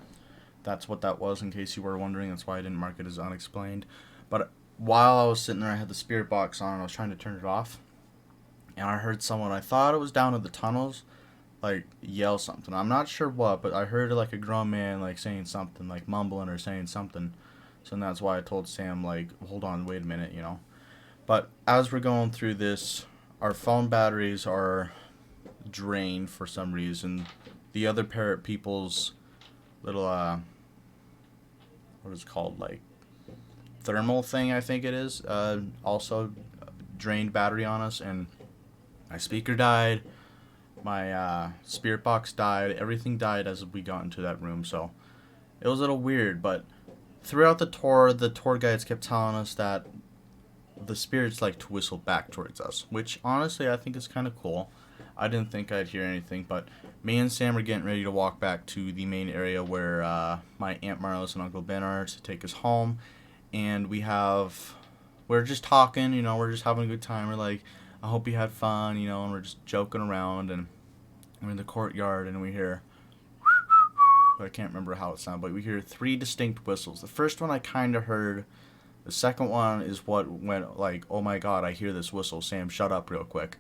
That's what that was, in case you were wondering. That's why I didn't mark it as unexplained. But while I was sitting there, I had the spirit box on, and I was trying to turn it off. And I heard someone, I thought it was down in the tunnels, like, yell something. I'm not sure what, but I heard, like, a grown man, like, saying something, like, mumbling or saying something. So that's why I told Sam, like, hold on, wait a minute, you know. But as we're going through this, our phone batteries are drained for some reason. The other parrot people's little, what is it called, like, thermal thing, I think it is, also drained battery on us, and my speaker died, my spirit box died, everything died as we got into that room, so it was a little weird. But throughout the tour guides kept telling us that the spirits like to whistle back towards us, which honestly I think is kind of cool. I didn't think I'd hear anything, but me and Sam are getting ready to walk back to the main area where my Aunt Marlis and Uncle Ben are to take us home. And we're just talking, you know, we're just having a good time. We're like, I hope you had fun, you know, and we're just joking around. And we're in the courtyard, and we hear, I can't remember how it sounded, but we hear 3 distinct whistles. The first one I kind of heard. The second one is what went like, oh my god, I hear this whistle. Sam, shut up real quick.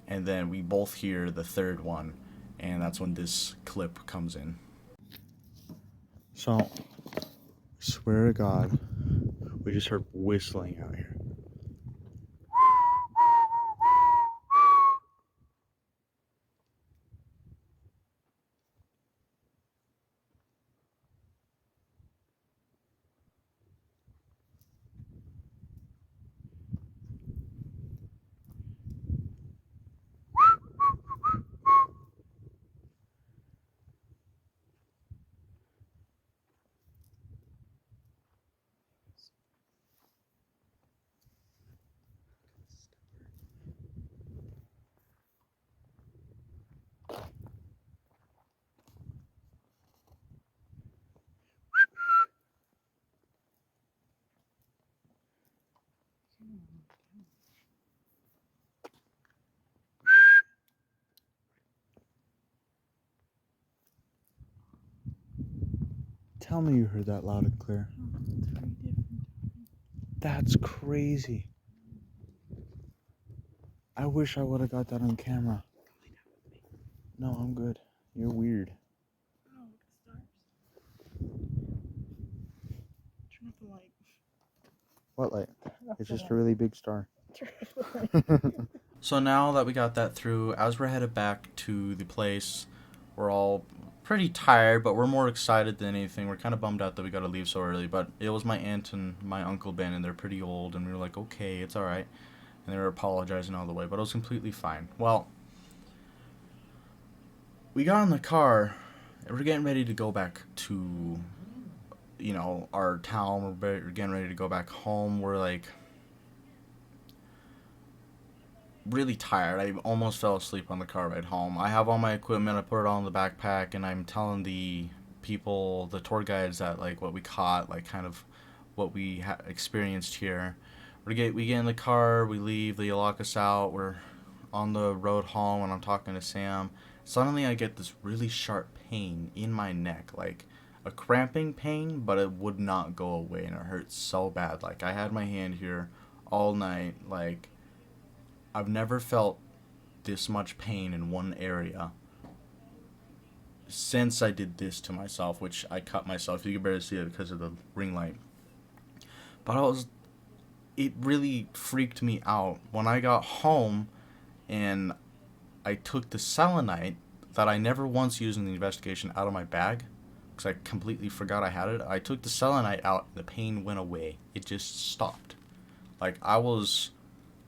And then we both hear the third one, and that's when this clip comes in. So, swear to God, we just heard whistling out here. Tell me you heard that loud and clear. That's crazy. I wish I would have got that on camera. No, I'm good. You're weird. Oh, stars. Turn off the light. What light? It's the just a really big star. Turn off the light. So now that we got that through, as we're headed back to the place, we're all pretty tired, but we're more excited than anything. We're kind of bummed out that we got to leave so early, but it was my aunt and my Uncle Ben, and they're pretty old, and we were like, okay, it's all right. And they were apologizing all the way, but it was completely fine. Well, we got in the car, and we're getting ready to go back to, you know, our town. We're getting ready to go back home. We're like really tired. I almost fell asleep on the car ride home. I have all my equipment. I put it all in the backpack, and I'm telling the people, the tour guides, that like what we caught, like kind of what we experienced here. We get in the car, we leave, they lock us out. We're on the road home, and I'm talking to Sam. Suddenly, I get this really sharp pain in my neck, like a cramping pain, but it would not go away, and it hurts so bad. Like I had my hand here all night, like. I've never felt this much pain in one area since I did this to myself, which I cut myself. You can barely see it because of the ring light. But it really freaked me out when I got home and I took the selenite that I never once used in the investigation out of my bag because I completely forgot I had it. I took the selenite out, the pain went away. It just stopped. Like I was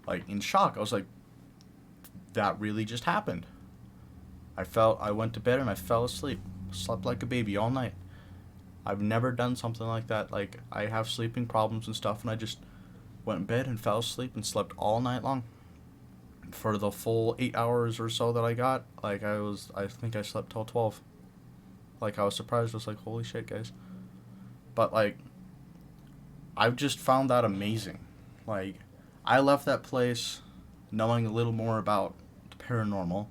like in shock. I was like, that really just happened. I went to bed and I fell asleep. Slept like a baby all night. I've never done something like that. Like I have sleeping problems and stuff, and I just went in bed and fell asleep and slept all night long. For the full 8 hours or so that I got, like I think I slept till 12. Like I was surprised. I was like, holy shit, guys. But like, I've just found that amazing. Like, I left that place knowing a little more about the paranormal,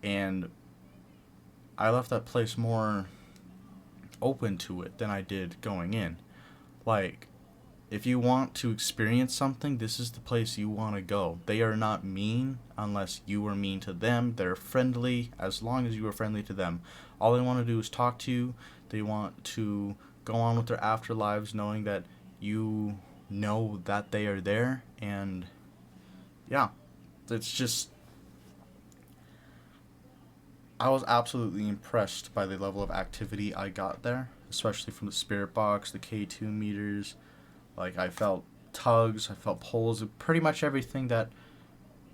and I left that place more open to it than I did going in. Like, if you want to experience something, this is the place you want to go. They are not mean unless you are mean to them. They're friendly as long as you are friendly to them. All they want to do is talk to you. They want to go on with their afterlives knowing that you know that they are there. And yeah, it's just, I was absolutely impressed by the level of activity I got there, especially from the spirit box, the K2 meters. Like, I felt tugs, I felt pulls, pretty much everything that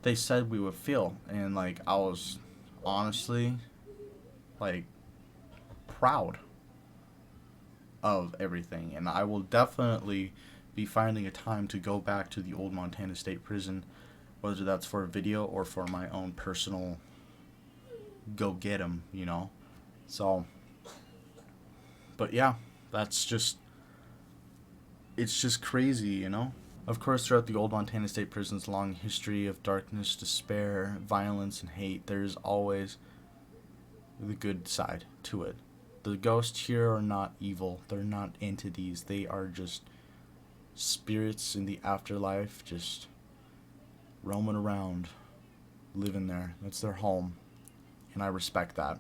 they said we would feel. And, like, I was honestly, like, proud of everything. And I will definitely be finding a time to go back to the old Montana State Prison, whether that's for a video or for my own personal go get 'em, you know. So, but yeah, that's just, it's just crazy, you know. Of course, throughout the old Montana State Prison's long history of darkness, despair, violence, and hate, there's always the good side to it. The ghosts here are not evil. They're not entities. They are just spirits in the afterlife, just roaming around, living there. That's their home, and I respect that.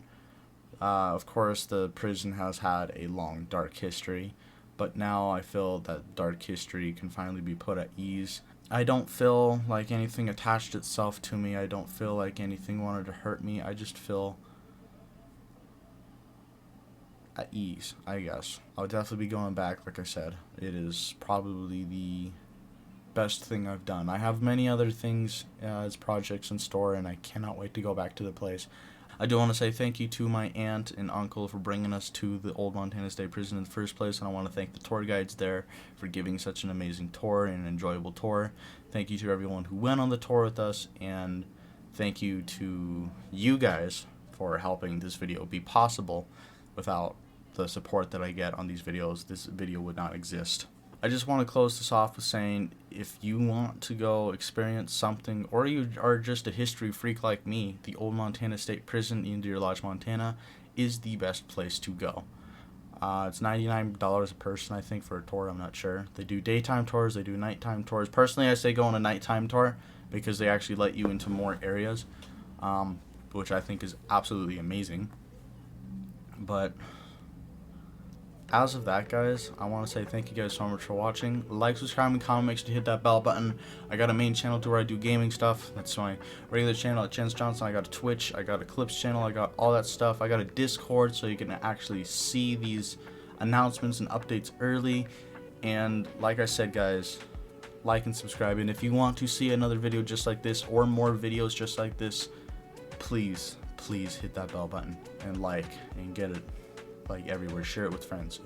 Of course, the prison has had a long, dark history, but now I feel that dark history can finally be put at ease. I don't feel like anything attached itself to me. I don't feel like anything wanted to hurt me. I just feel at ease, I guess. I'll definitely be going back, like I said. It is probably the best thing I've done. I have many other things as projects in store, and I cannot wait to go back to the place. I do want to say thank you to my aunt and uncle for bringing us to the old Montana State Prison in the first place, and I want to thank the tour guides there for giving such an amazing tour and an enjoyable tour. Thank you to everyone who went on the tour with us, and thank you to you guys for helping this video be possible. Without the support that I get on these videos, this video would not exist. I just want to close this off with saying, if you want to go experience something, or you are just a history freak like me, the old Montana State Prison in Deer Lodge, Montana is the best place to go. It's $99 a person, I think, for a tour. I'm not sure. They do daytime tours, they do nighttime tours. Personally, I say go on a nighttime tour because they actually let you into more areas, which I think is absolutely amazing. But as of that, guys, I want to say thank you guys so much for watching. Like, subscribe, and comment. Make sure to hit that bell button. I got a main channel to where I do gaming stuff. That's my regular channel at Chance Johnson. I got a Twitch. I got a Clips channel. I got all that stuff. I got a Discord so you can actually see these announcements and updates early. And like I said, guys, like and subscribe. And if you want to see another video just like this or more videos just like this, please hit that bell button and like and get it like everywhere. Share it with friends.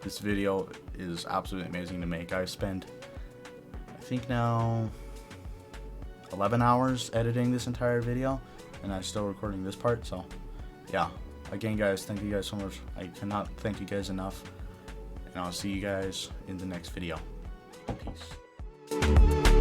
This video is absolutely amazing to make. I spent, I think now 11 hours editing this entire video, and I'm still recording this part. So yeah, again, guys, thank you guys so much. I cannot thank you guys enough, and I'll see you guys in the next video. Peace.